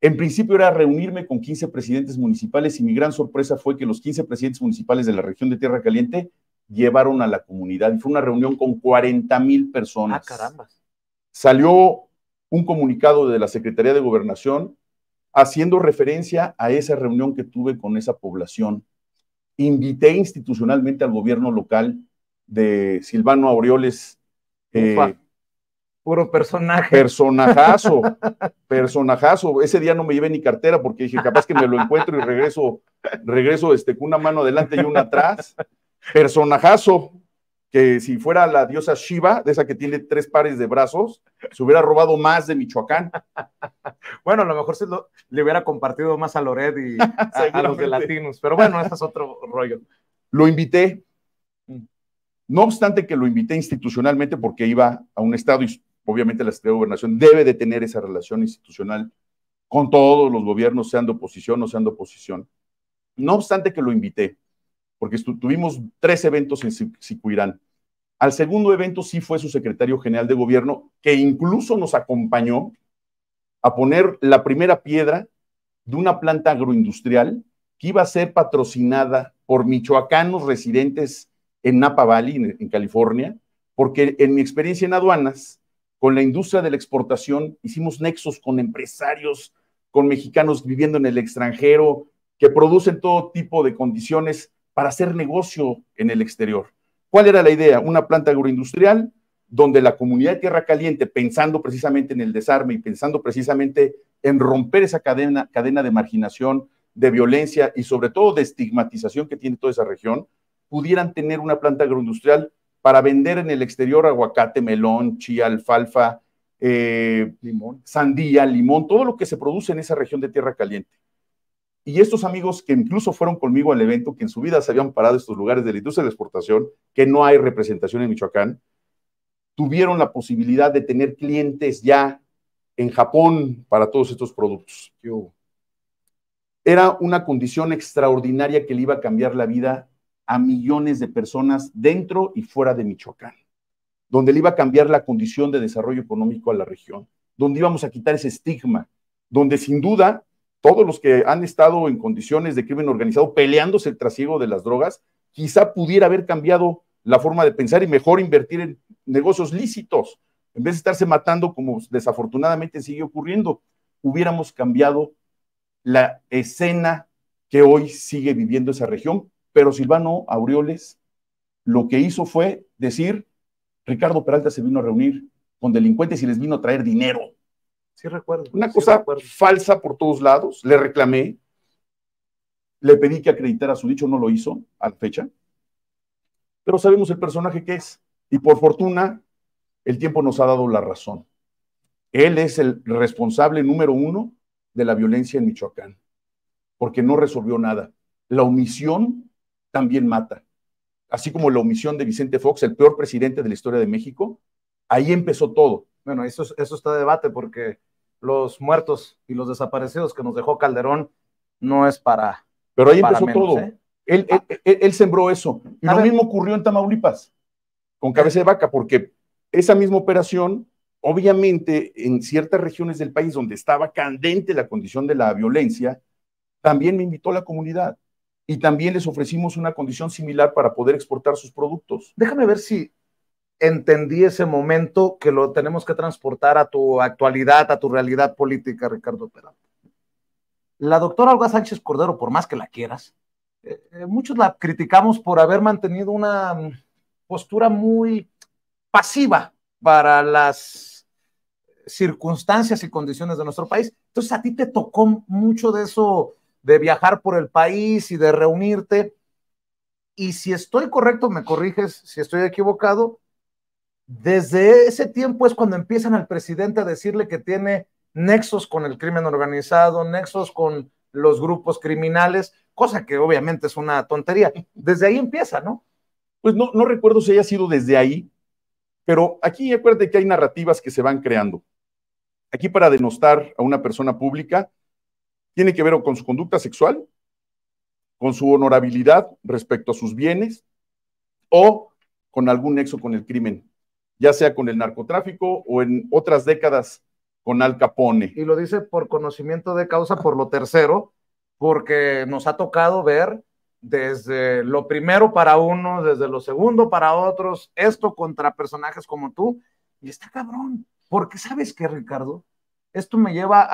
En principio era reunirme con 15 presidentes municipales y mi gran sorpresa fue que los 15 presidentes municipales de la región de Tierra Caliente llevaron a la comunidad y fue una reunión con 40,000 personas. ¡Ah, caramba! Salió un comunicado de la Secretaría de Gobernación haciendo referencia a esa reunión que tuve con esa población. Invité institucionalmente al gobierno local de Silvano Aureoles. Puro personaje. Personajazo. Ese día no me llevé ni cartera porque dije, capaz que me lo encuentro y regreso con una mano adelante y una atrás. Personajazo, que si fuera la diosa Shiva, de esa que tiene 3 pares de brazos, se hubiera robado más de Michoacán. Bueno, a lo mejor le hubiera compartido más a Loret y a los de Latinos, pero bueno, este es otro rollo. Lo invité, no obstante que lo invité institucionalmente porque iba a un estado y obviamente la Secretaría de Gobernación debe de tener esa relación institucional con todos los gobiernos, sean de oposición o sean de oposición. No obstante que lo invité, porque tuvimos 3 eventos en Sicuirán. Al segundo evento sí fue su secretario general de gobierno, que incluso nos acompañó a poner la primera piedra de una planta agroindustrial que iba a ser patrocinada por michoacanos residentes en Napa Valley, en California, porque en mi experiencia en aduanas, con la industria de la exportación, hicimos nexos con empresarios, con mexicanos viviendo en el extranjero, que producen todo tipo de condiciones para hacer negocio en el exterior. ¿Cuál era la idea? Una planta agroindustrial donde la comunidad de Tierra Caliente, pensando precisamente en el desarme y pensando precisamente en romper esa cadena de marginación, de violencia y sobre todo de estigmatización que tiene toda esa región, pudieran tener una planta agroindustrial para vender en el exterior aguacate, melón, chía, alfalfa, limón, sandía, limón, todo lo que se produce en esa región de Tierra Caliente. Y estos amigos que incluso fueron conmigo al evento, que en su vida se habían parado estos lugares de la industria de la exportación, que no hay representación en Michoacán, tuvieron la posibilidad de tener clientes ya en Japón para todos estos productos. Era una condición extraordinaria que le iba a cambiar la vida a millones de personas dentro y fuera de Michoacán, donde le iba a cambiar la condición de desarrollo económico a la región, donde íbamos a quitar ese estigma, donde sin duda todos los que han estado en condiciones de crimen organizado peleándose el trasiego de las drogas, quizá pudiera haber cambiado la forma de pensar y mejor invertir en negocios lícitos, en vez de estarse matando como desafortunadamente sigue ocurriendo. Hubiéramos cambiado la escena que hoy sigue viviendo esa región, pero Silvano Aureoles lo que hizo fue decir: Ricardo Peralta se vino a reunir con delincuentes y les vino a traer dinero. Sí recuerdo. Una cosa falsa por todos lados. Le reclamé, le pedí que acreditara su dicho, no lo hizo a la fecha, pero sabemos el personaje que es, y por fortuna el tiempo nos ha dado la razón. Él es el responsable número 1 de la violencia en Michoacán, porque no resolvió nada. La omisión también mata. Así como la omisión de Vicente Fox, el peor presidente de la historia de México, ahí empezó todo. Bueno, eso está de debate, porque los muertos y los desaparecidos que nos dejó Calderón no es para... Pero ahí empezó menos, todo. Él sembró eso. Y lo mismo ocurrió en Tamaulipas, con Cabeza de Vaca, porque esa misma operación, obviamente, en ciertas regiones del país donde estaba candente la condición de la violencia, también me invitó la comunidad. Y también les ofrecimos una condición similar para poder exportar sus productos. Déjame ver si entendí ese momento, que lo tenemos que transportar a tu actualidad, a tu realidad política, Ricardo Peralta. La doctora Olga Sánchez Cordero, por más que la quieras, muchos la criticamos por haber mantenido una postura muy pasiva para las circunstancias y condiciones de nuestro país. Entonces a ti te tocó mucho de eso, de viajar por el país y de reunirte. Y si estoy correcto, me corriges si estoy equivocado, desde ese tiempo es cuando empiezan al presidente a decirle que tiene nexos con el crimen organizado, nexos con los grupos criminales, cosa que obviamente es una tontería. Desde ahí empieza, ¿no? Pues no recuerdo si haya sido desde ahí, pero aquí acuérdate que hay narrativas que se van creando. Aquí, para denostar a una persona pública, tiene que ver con su conducta sexual, con su honorabilidad respecto a sus bienes, o con algún nexo con el crimen, ya sea con el narcotráfico o en otras décadas con Al Capone. Y lo dice por conocimiento de causa, por lo tercero, porque nos ha tocado ver desde lo primero para unos, desde lo segundo para otros, esto contra personajes como tú, y está cabrón, porque ¿sabes qué, Ricardo? Esto me lleva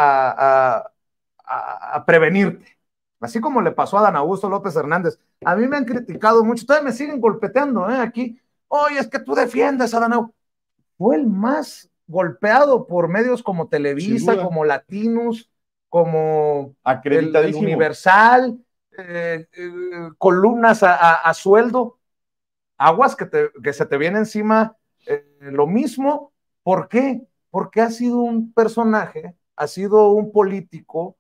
a prevenirte, así como le pasó a Dan Augusto López Hernández. A mí me han criticado mucho, todavía me siguen golpeteando, aquí, oye, es que tú defiendes a Dan Augusto. Fue el más golpeado por medios como Televisa, como Latinos, como el Universal, columnas a sueldo, aguas que se te viene encima, lo mismo. ¿Por qué? Porque ha sido un personaje, ha sido un político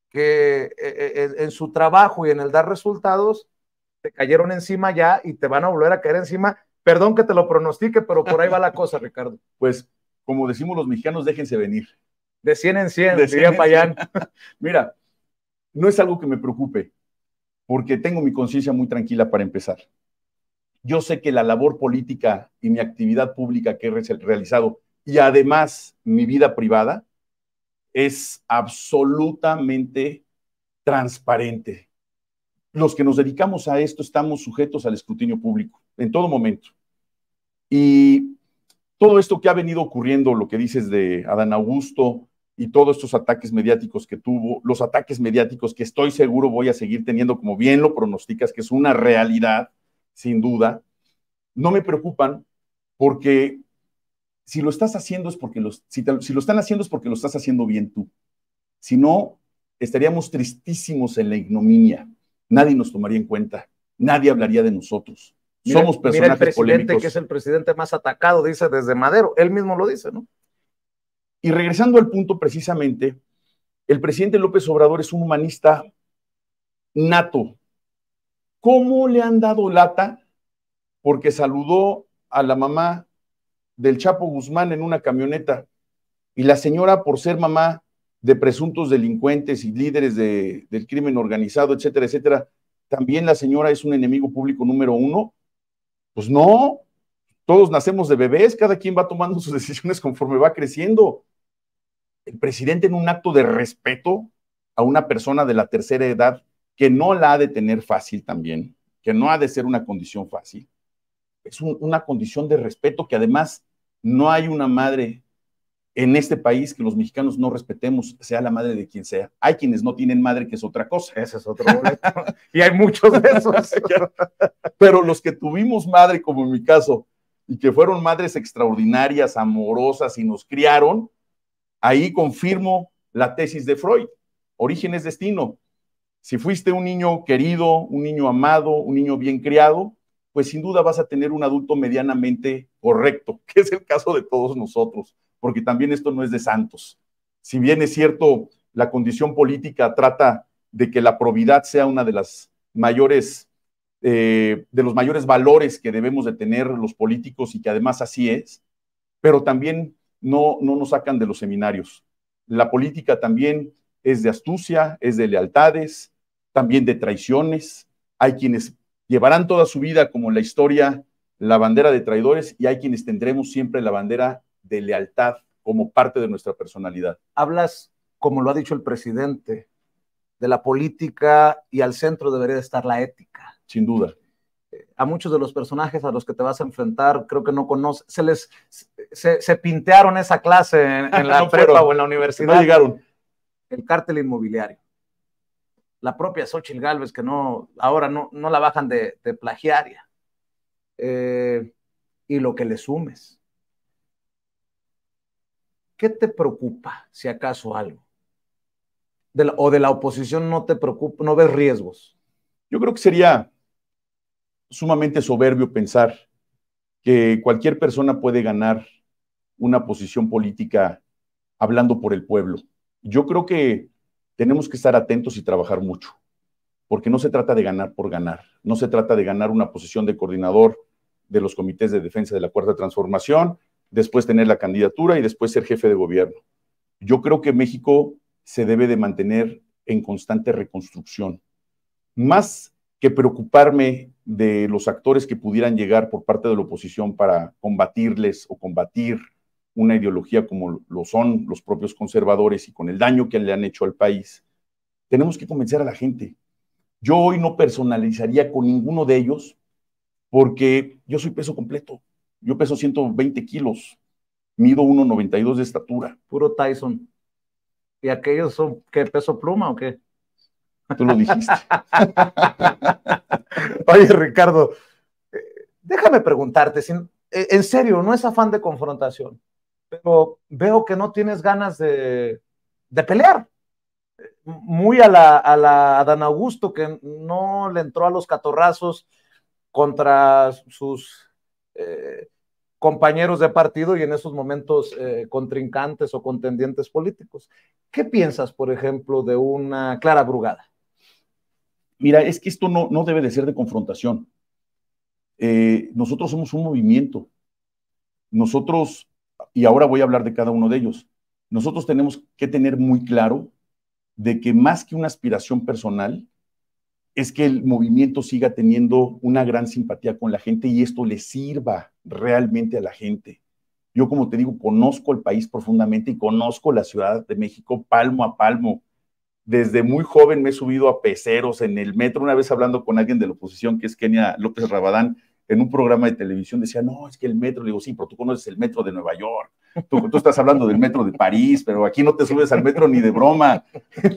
que en su trabajo y en el dar resultados te cayeron encima ya y te van a volver a caer encima. Perdón que te lo pronostique, pero por ahí va la cosa, Ricardo. Pues, como decimos los mexicanos, déjense venir. De 100 en 100, diría Payán. Mira, no es algo que me preocupe, porque tengo mi conciencia muy tranquila para empezar. Yo sé que la labor política y mi actividad pública que he realizado, y además mi vida privada, es absolutamente transparente. Los que nos dedicamos a esto estamos sujetos al escrutinio público en todo momento. Y todo esto que ha venido ocurriendo, lo que dices de Adán Augusto y todos estos ataques mediáticos que tuvo, los ataques mediáticos que estoy seguro voy a seguir teniendo, como bien lo pronosticas, que es una realidad, sin duda, no me preocupan, porque si lo estás haciendo es porque si lo están haciendo es porque lo estás haciendo bien tú. Si no, estaríamos tristísimos en la ignominia. Nadie nos tomaría en cuenta, nadie hablaría de nosotros. Somos personajes mira el presidente polémicos. que es el presidente más atacado, dice desde Madero, él mismo lo dice, ¿no? Y regresando al punto precisamente, el presidente López Obrador es un humanista nato. ¿Cómo le han dado lata porque saludó a la mamá del Chapo Guzmán en una camioneta. Y la señora, por ser mamá de presuntos delincuentes y líderes del crimen organizado, etcétera, etcétera, también la señora es un enemigo público número uno. Pues no, todos nacemos de bebés, cada quien va tomando sus decisiones conforme va creciendo. El presidente, en un acto de respeto a una persona de la tercera edad, que no la ha de tener fácil también, que no ha de ser una condición fácil, es una condición de respeto que además no hay una madre en este país que los mexicanos no respetemos, sea la madre de quien sea. Hay quienes no tienen madre, que es otra cosa. Ese es otro boleto. Y hay muchos de esos. Pero los que tuvimos madre, como en mi caso, y que fueron madres extraordinarias, amorosas y nos criaron, ahí confirmo la tesis de Freud. Origen es destino. Si fuiste un niño querido, un niño amado, un niño bien criado, pues sin duda vas a tener un adulto medianamente correcto, que es el caso de todos nosotros, porque también esto no es de santos. Si bien es cierto, la condición política trata de que la probidad sea una de las mayores, de los mayores valores que debemos de tener los políticos y que además así es, pero también no nos sacan de los seminarios. La política también es de astucia, es de lealtades, también de traiciones. Hay quienes llevarán toda su vida, como en la historia, la bandera de traidores, y hay quienes tendremos siempre la bandera de lealtad como parte de nuestra personalidad. Hablas, como lo ha dicho el presidente, de la política, y al centro debería estar la ética. Sin duda. A muchos de los personajes a los que te vas a enfrentar, creo que no conoces, se pintearon esa clase en la prepa o en la universidad. No llegaron. El cártel inmobiliario. La propia Xóchitl Gálvez, que ahora no la bajan de plagiaria. Y lo que le sumes. ¿Qué te preocupa, si acaso algo? O de la oposición no te preocupa, no ves riesgos. Yo creo que sería sumamente soberbio pensar que cualquier persona puede ganar una posición política hablando por el pueblo. Yo creo que tenemos que estar atentos y trabajar mucho, porque no se trata de ganar por ganar, no se trata de ganar una posición de coordinador de los comités de defensa de la Cuarta Transformación, después tener la candidatura y después ser jefe de gobierno. Yo creo que México se debe de mantener en constante reconstrucción. Más que preocuparme de los actores que pudieran llegar por parte de la oposición para combatirles o combatir una ideología como lo son los propios conservadores y con el daño que le han hecho al país, tenemos que convencer a la gente. Yo hoy no personalizaría con ninguno de ellos porque yo soy peso completo. Yo peso 120 kilos, mido 1,92 de estatura. Puro Tyson. ¿Y aquellos son qué, peso pluma o qué? Tú lo dijiste. Oye, Ricardo, déjame preguntarte, en serio, no es afán de confrontación, pero veo que no tienes ganas de pelear. Muy a la Adán Augusto, que no le entró a los catorrazos contra sus compañeros de partido y en esos momentos contrincantes o contendientes políticos. ¿Qué piensas, por ejemplo, de una Clara Brugada? Mira, es que esto no debe de ser de confrontación. Nosotros somos un movimiento. Nosotros, y ahora voy a hablar de cada uno de ellos, nosotros tenemos que tener muy claro de que más que una aspiración personal, es que el movimiento siga teniendo una gran simpatía con la gente y esto le sirva realmente a la gente. Yo, como te digo, conozco el país profundamente y conozco la Ciudad de México palmo a palmo. Desde muy joven me he subido a peceros en el metro. Una vez hablando con alguien de la oposición, que es Kenia López Rabadán, en un programa de televisión decía, no, es que el metro, le digo, sí, pero tú conoces el metro de Nueva York, tú estás hablando del metro de París, pero aquí no te subes al metro ni de broma.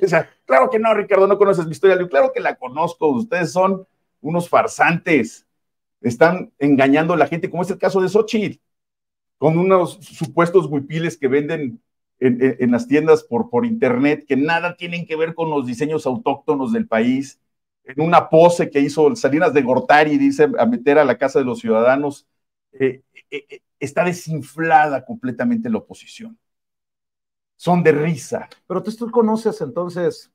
O sea, claro que no, Ricardo, no conoces mi historia. Le digo, claro que la conozco, ustedes son unos farsantes, están engañando a la gente, como es el caso de Xóchitl, con unos supuestos huipiles que venden en las tiendas por internet, que nada tienen que ver con los diseños autóctonos del país, en una pose que hizo Salinas de Gortari, dice, a meter a la casa de los ciudadanos, está desinflada completamente la oposición. Son de risa. Pero tú conoces entonces,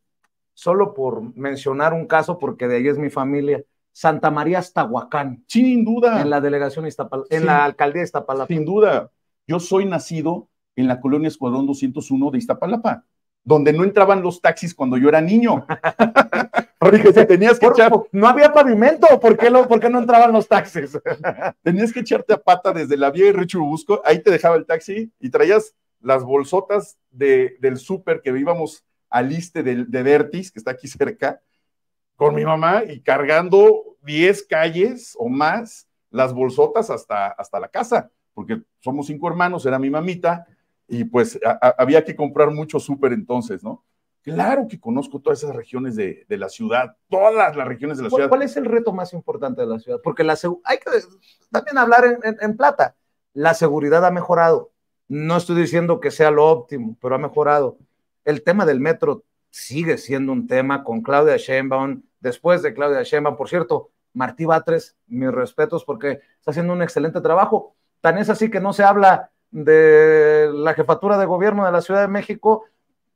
solo por mencionar un caso, porque de ahí es mi familia, Santa María Aztahuacán. Sin duda. En la delegación Iztapalapa, en la alcaldía de Iztapalapa. Sin duda. Yo soy nacido en la colonia Escuadrón 201 de Iztapalapa, donde no entraban los taxis cuando yo era niño. Porque te tenías que echar... No había pavimento, ¿por qué no entraban los taxis? Tenías que echarte a pata desde la vía de Río Churubusco, ahí te dejaba el taxi y traías las bolsotas del súper que íbamos al Iste de Vertis, que está aquí cerca, con mi mamá y cargando 10 calles o más las bolsotas hasta la casa, porque somos 5 hermanos, era mi mamita, y pues había que comprar mucho súper entonces, ¿no? Claro que conozco todas esas regiones de la ciudad, todas las regiones de la ciudad. ¿Cuál es el reto más importante de la ciudad? Porque hay que también hablar en plata. La seguridad ha mejorado. No estoy diciendo que sea lo óptimo, pero ha mejorado. El tema del metro sigue siendo un tema con Claudia Sheinbaum, después de Claudia Sheinbaum. Por cierto, Martí Batres, mis respetos porque está haciendo un excelente trabajo. Tan es así que no se habla de la jefatura de gobierno de la Ciudad de México,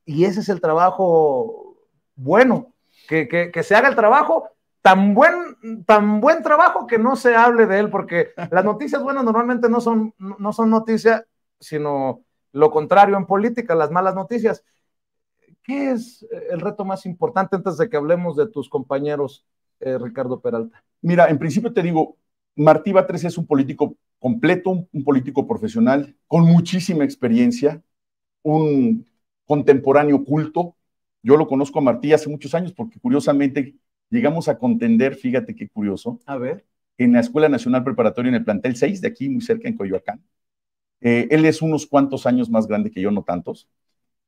y ese es el trabajo bueno, que se haga el trabajo, tan buen trabajo que no se hable de él, porque las noticias buenas normalmente no son noticias, sino lo contrario en política, las malas noticias. ¿Qué es el reto más importante antes de que hablemos de tus compañeros, Ricardo Peralta? Mira, en principio te digo, Martí Batres es un político completo, un político profesional, con muchísima experiencia, un contemporáneo culto. Yo lo conozco a Martí hace muchos años porque curiosamente llegamos a contender, fíjate qué curioso, a ver, en la Escuela Nacional Preparatoria en el plantel 6 de aquí, muy cerca en Coyoacán. Él es unos cuantos años más grande que yo, no tantos,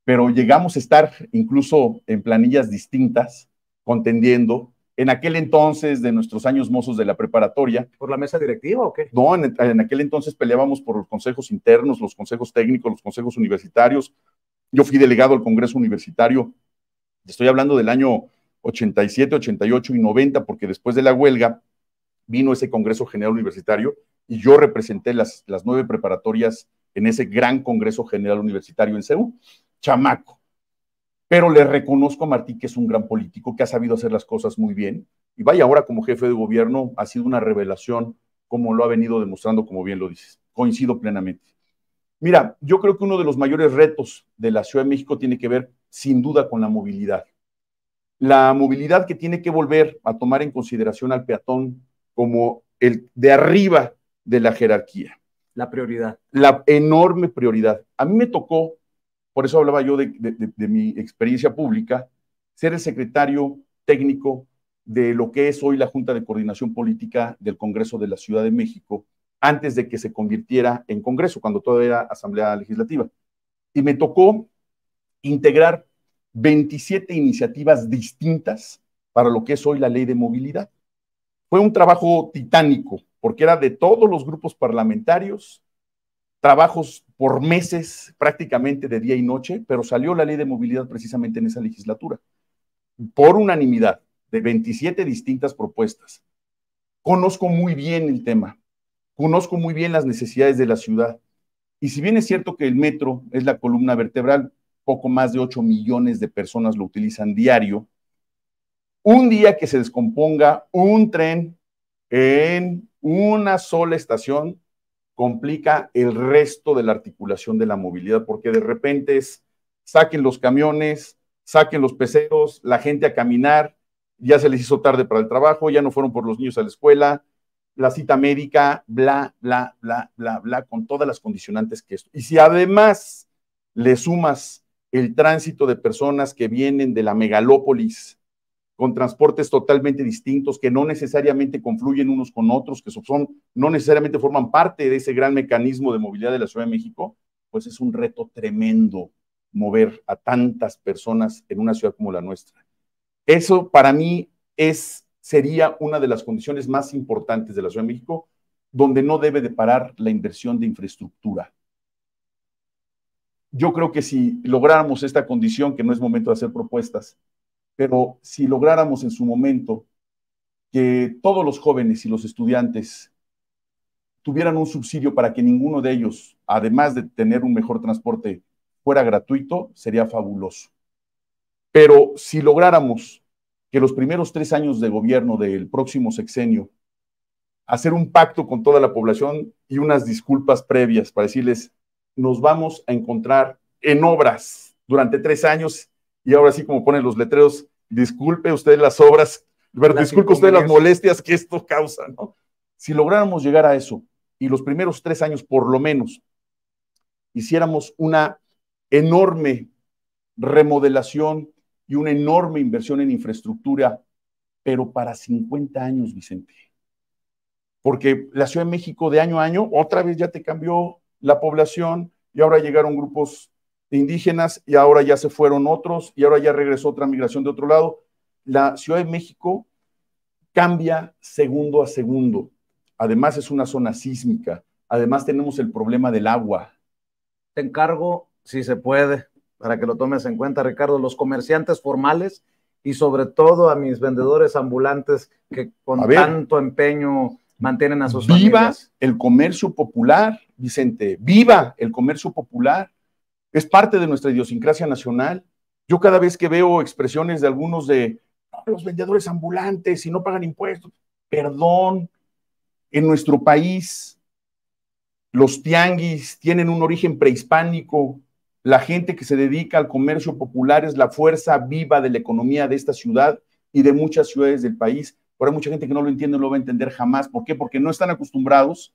pero llegamos a estar incluso en planillas distintas, contendiendo. En aquel entonces, de nuestros años mozos de la preparatoria. ¿Por la mesa directiva o qué? No, en aquel entonces peleábamos por los consejos internos, los consejos técnicos, los consejos universitarios. Yo fui delegado al Congreso Universitario. Estoy hablando del año 87, 88 y 90, porque después de la huelga vino ese Congreso General Universitario y yo representé las 9 preparatorias en ese gran Congreso General Universitario en CEU. Chamaco. Pero le reconozco a Martí que es un gran político, que ha sabido hacer las cosas muy bien. Y vaya, ahora como jefe de gobierno ha sido una revelación, como lo ha venido demostrando, como bien lo dices. Coincido plenamente. Mira, yo creo que uno de los mayores retos de la Ciudad de México tiene que ver, sin duda, con la movilidad. La movilidad que tiene que volver a tomar en consideración al peatón como el de arriba de la jerarquía. La prioridad. La enorme prioridad. A mí me tocó, por eso hablaba yo de mi experiencia pública, ser el secretario técnico de lo que es hoy la Junta de Coordinación Política del Congreso de la Ciudad de México, antes de que se convirtiera en Congreso, cuando todavía era Asamblea Legislativa. Y me tocó integrar 27 iniciativas distintas para lo que es hoy la Ley de Movilidad. Fue un trabajo titánico, porque era de todos los grupos parlamentarios, trabajos por meses, prácticamente de día y noche, pero salió la Ley de Movilidad precisamente en esa legislatura, por unanimidad, de 27 distintas propuestas. Conozco muy bien el tema, conozco muy bien las necesidades de la ciudad, y si bien es cierto que el metro es la columna vertebral, poco más de 8 millones de personas lo utilizan diario, un día que se descomponga un tren en una sola estación, complica el resto de la articulación de la movilidad, porque de repente saquen los camiones, saquen los peceros, la gente a caminar, ya se les hizo tarde para el trabajo, ya no fueron por los niños a la escuela, la cita médica, bla, bla, bla, bla, bla, con todas las condicionantes que esto. Y si además le sumas el tránsito de personas que vienen de la megalópolis, con transportes totalmente distintos, que no necesariamente confluyen unos con otros, que no necesariamente forman parte de ese gran mecanismo de movilidad de la Ciudad de México, pues es un reto tremendo mover a tantas personas en una ciudad como la nuestra. Eso para mí sería una de las condiciones más importantes de la Ciudad de México, donde no debe de parar la inversión de infraestructura. Yo creo que si lográramos esta condición, que no es momento de hacer propuestas, pero si lográramos en su momento que todos los jóvenes y los estudiantes tuvieran un subsidio para que ninguno de ellos, además de tener un mejor transporte, fuera gratuito, sería fabuloso. Pero si lográramos que los primeros 3 años de gobierno del próximo sexenio, hacer un pacto con toda la población y unas disculpas previas para decirles, nos vamos a encontrar en obras durante 3 años, y ahora sí, como ponen los letreros, disculpe usted las obras, disculpe usted las molestias que esto causa, ¿no? Si lográramos llegar a eso, y los primeros 3 años por lo menos, hiciéramos una enorme remodelación y una enorme inversión en infraestructura, pero para 50 años, Vicente. Porque la Ciudad de México de año a año, otra vez ya te cambió la población, y ahora llegaron grupos indígenas, y ahora ya se fueron otros, y ahora ya regresó otra migración de otro lado. La Ciudad de México cambia segundo a segundo. Además es una zona sísmica. Además tenemos el problema del agua. Te encargo, si se puede, para que lo tomes en cuenta, Ricardo, los comerciantes formales y sobre todo a mis vendedores ambulantes que con tanto empeño mantienen a sus familias. Viva el comercio popular, Vicente, viva el comercio popular. Es parte de nuestra idiosincrasia nacional. Yo cada vez que veo expresiones de algunos de los vendedores ambulantes y no pagan impuestos, perdón, en nuestro país los tianguis tienen un origen prehispánico. La gente que se dedica al comercio popular es la fuerza viva de la economía de esta ciudad y de muchas ciudades del país. Pero hay mucha gente que no lo entiende, no lo va a entender jamás. ¿Por qué? Porque no están acostumbrados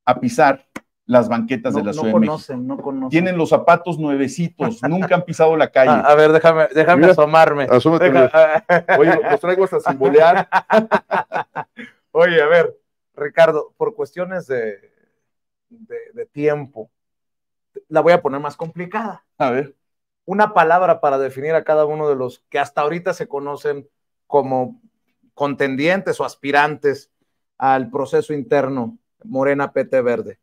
a pisar las banquetas de la Ciudad de México. No conocen. Tienen los zapatos nuevecitos, nunca han pisado la calle. A ver, déjame Mira, asomarme. Oye, los traigo hasta sin bolear. Oye, a ver, Ricardo, por cuestiones de tiempo, la voy a poner más complicada. A ver. Una palabra para definir a cada uno de los que hasta ahorita se conocen como contendientes o aspirantes al proceso interno Morena PT Verde.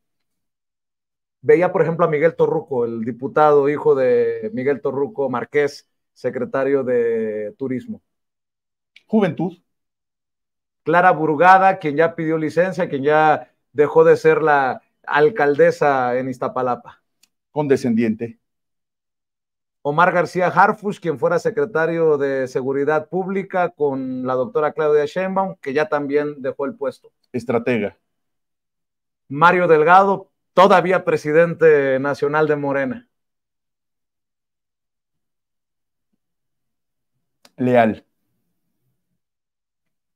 Veía, por ejemplo, a Miguel Torruco, el diputado hijo de Miguel Torruco Márquez, secretario de Turismo. Juventud. Clara Burgada, quien ya pidió licencia, quien ya dejó de ser la alcaldesa en Iztapalapa. Condescendiente. Omar García Harfuch, quien fuera secretario de Seguridad Pública con la doctora Claudia Sheinbaum, que ya también dejó el puesto. Estratega. Mario Delgado, todavía presidente nacional de Morena. Leal.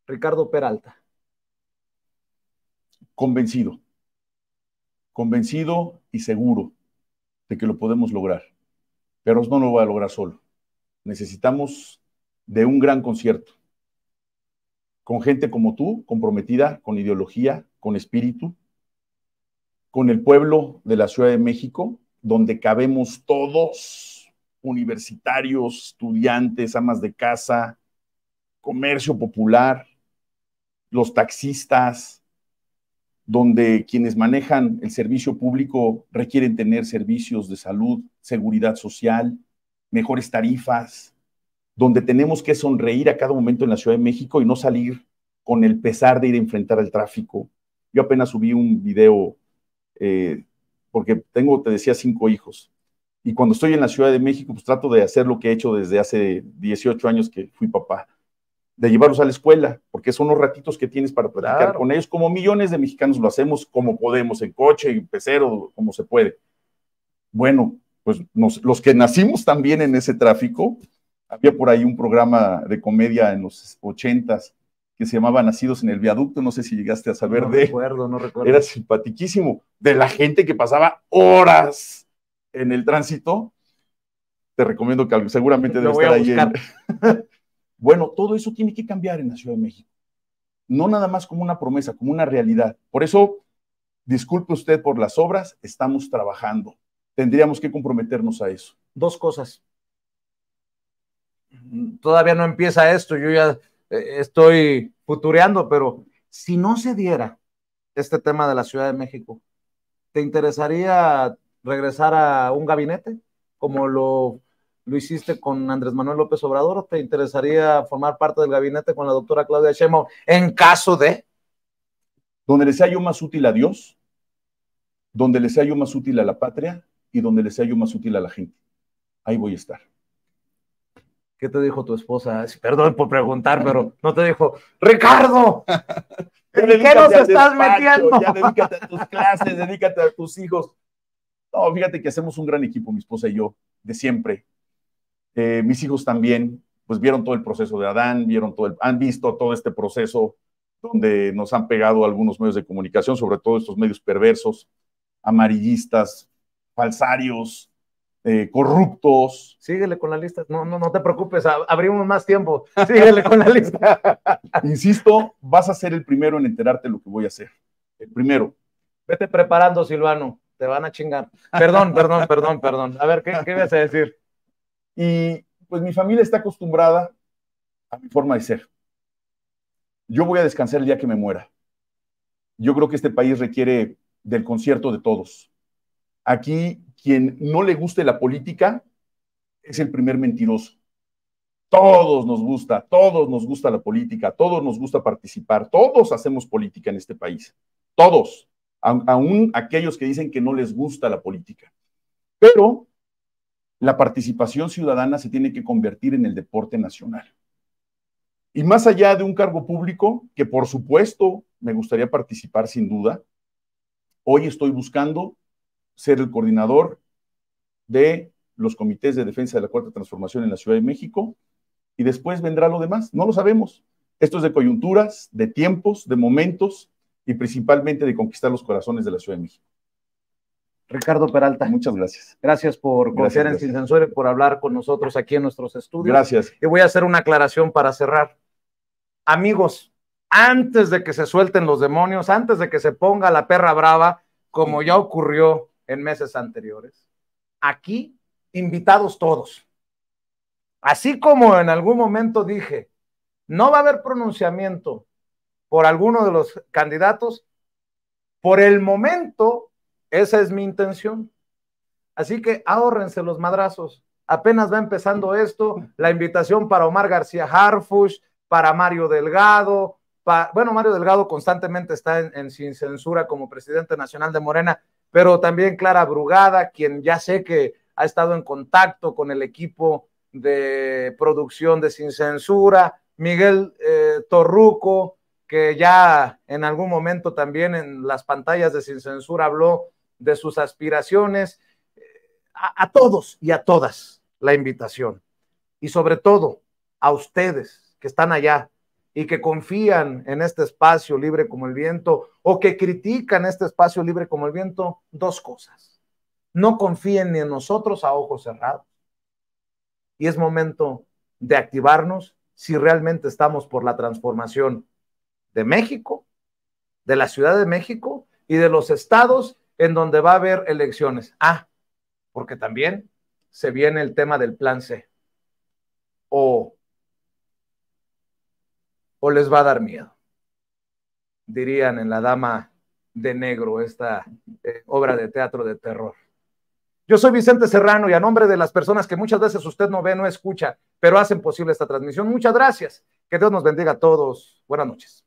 Ricardo Peralta. Convencido. Convencido y seguro de que lo podemos lograr. Pero no lo voy a lograr solo. Necesitamos de un gran concierto. Con gente como tú, comprometida, con ideología, con espíritu, con el pueblo de la Ciudad de México, donde cabemos todos, universitarios, estudiantes, amas de casa, comercio popular, los taxistas, donde quienes manejan el servicio público requieren tener servicios de salud, seguridad social, mejores tarifas, donde tenemos que sonreír a cada momento en la Ciudad de México y no salir con el pesar de ir a enfrentar el tráfico. Yo apenas subí un video, porque tengo, te decía, 5 hijos, y cuando estoy en la Ciudad de México, pues trato de hacer lo que he hecho desde hace 18 años que fui papá, de llevarlos a la escuela, porque son los ratitos que tienes para platicar con ellos, como millones de mexicanos lo hacemos como podemos, en coche, en pecero, como se puede. Bueno, pues los que nacimos también en ese tráfico, había por ahí un programa de comedia en los 80s que se llamaba Nacidos en el Viaducto, no sé si llegaste a saber no recuerdo. Era simpatiquísimo, de la gente que pasaba horas en el tránsito. Te recomiendo que seguramente debe estar ahí. Bueno, todo eso tiene que cambiar en la Ciudad de México. No nada más como una promesa, como una realidad. Por eso, disculpe usted por las obras, estamos trabajando. Tendríamos que comprometernos a eso. 2 cosas. Todavía no empieza esto, yo ya estoy futureando, pero si no se diera este tema de la Ciudad de México, ¿te interesaría regresar a un gabinete como lo hiciste con Andrés Manuel López Obrador, o te interesaría formar parte del gabinete con la doctora Claudia Sheinbaum en caso de? Donde le sea yo más útil a Dios, donde le sea yo más útil a la patria y donde le sea yo más útil a la gente. Ahí voy a estar. ¿Qué te dijo tu esposa? Perdón por preguntar, pero no te dijo, Ricardo, ¿en qué nos estás metiendo? Ya dedícate a tus clases, dedícate a tus hijos. No, fíjate que hacemos un gran equipo, mi esposa y yo, de siempre. Mis hijos también, pues vieron todo el proceso de Adán, han visto todo este proceso donde nos han pegado algunos medios de comunicación, sobre todo estos medios perversos, amarillistas, falsarios, corruptos. Síguele con la lista. No te preocupes, abrimos más tiempo. Síguele con la lista. Insisto, vas a ser el primero en enterarte de lo que voy a hacer. El primero. Vete preparando, Silvano. Te van a chingar. Perdón. A ver, ¿qué vas a decir? Y pues mi familia está acostumbrada a mi forma de ser. Yo voy a descansar el día que me muera. Yo creo que este país requiere del concierto de todos. Aquí, quien no le guste la política es el primer mentiroso. Todos nos gusta la política, todos nos gusta participar, todos hacemos política en este país, todos, aún aquellos que dicen que no les gusta la política. Pero la participación ciudadana se tiene que convertir en el deporte nacional. Y más allá de un cargo público, que por supuesto me gustaría participar sin duda, hoy estoy buscando ser el coordinador de los comités de defensa de la Cuarta Transformación en la Ciudad de México, y después vendrá lo demás, no lo sabemos. Esto es de coyunturas, de tiempos, de momentos, y principalmente de conquistar los corazones de la Ciudad de México. Ricardo Peralta. Muchas gracias. Gracias por confiar en Sin Censura y por hablar con nosotros aquí en nuestros estudios. Gracias. Y voy a hacer una aclaración para cerrar. Amigos, antes de que se suelten los demonios, antes de que se ponga la perra brava, como ya ocurrió en meses anteriores, aquí invitados todos. Así como en algún momento dije, no va a haber pronunciamiento por alguno de los candidatos, por el momento, esa es mi intención. Así que ahórrense los madrazos. Apenas va empezando esto, la invitación para Omar García Harfuch, para Mario Delgado, Mario Delgado constantemente está en Sin Censura como presidente nacional de Morena, pero también Clara Brugada, quien ya sé que ha estado en contacto con el equipo de producción de Sin Censura, Miguel Torruco, que ya en algún momento también en las pantallas de Sin Censura habló de sus aspiraciones. A todos y a todas la invitación. Y sobre todo a ustedes que están allá y que confían en este espacio libre como el viento o que critican este espacio libre como el viento, dos cosas. No confíen ni en nosotros a ojos cerrados. Y es momento de activarnos si realmente estamos por la transformación de México, de la Ciudad de México y de los estados en donde va a haber elecciones. Porque también se viene el tema del plan C. O les va a dar miedo. Dirían en La Dama de Negro, esta obra de teatro de terror. Yo soy Vicente Serrano y a nombre de las personas que muchas veces usted no ve, no escucha, pero hacen posible esta transmisión, muchas gracias. Que Dios nos bendiga a todos. Buenas noches.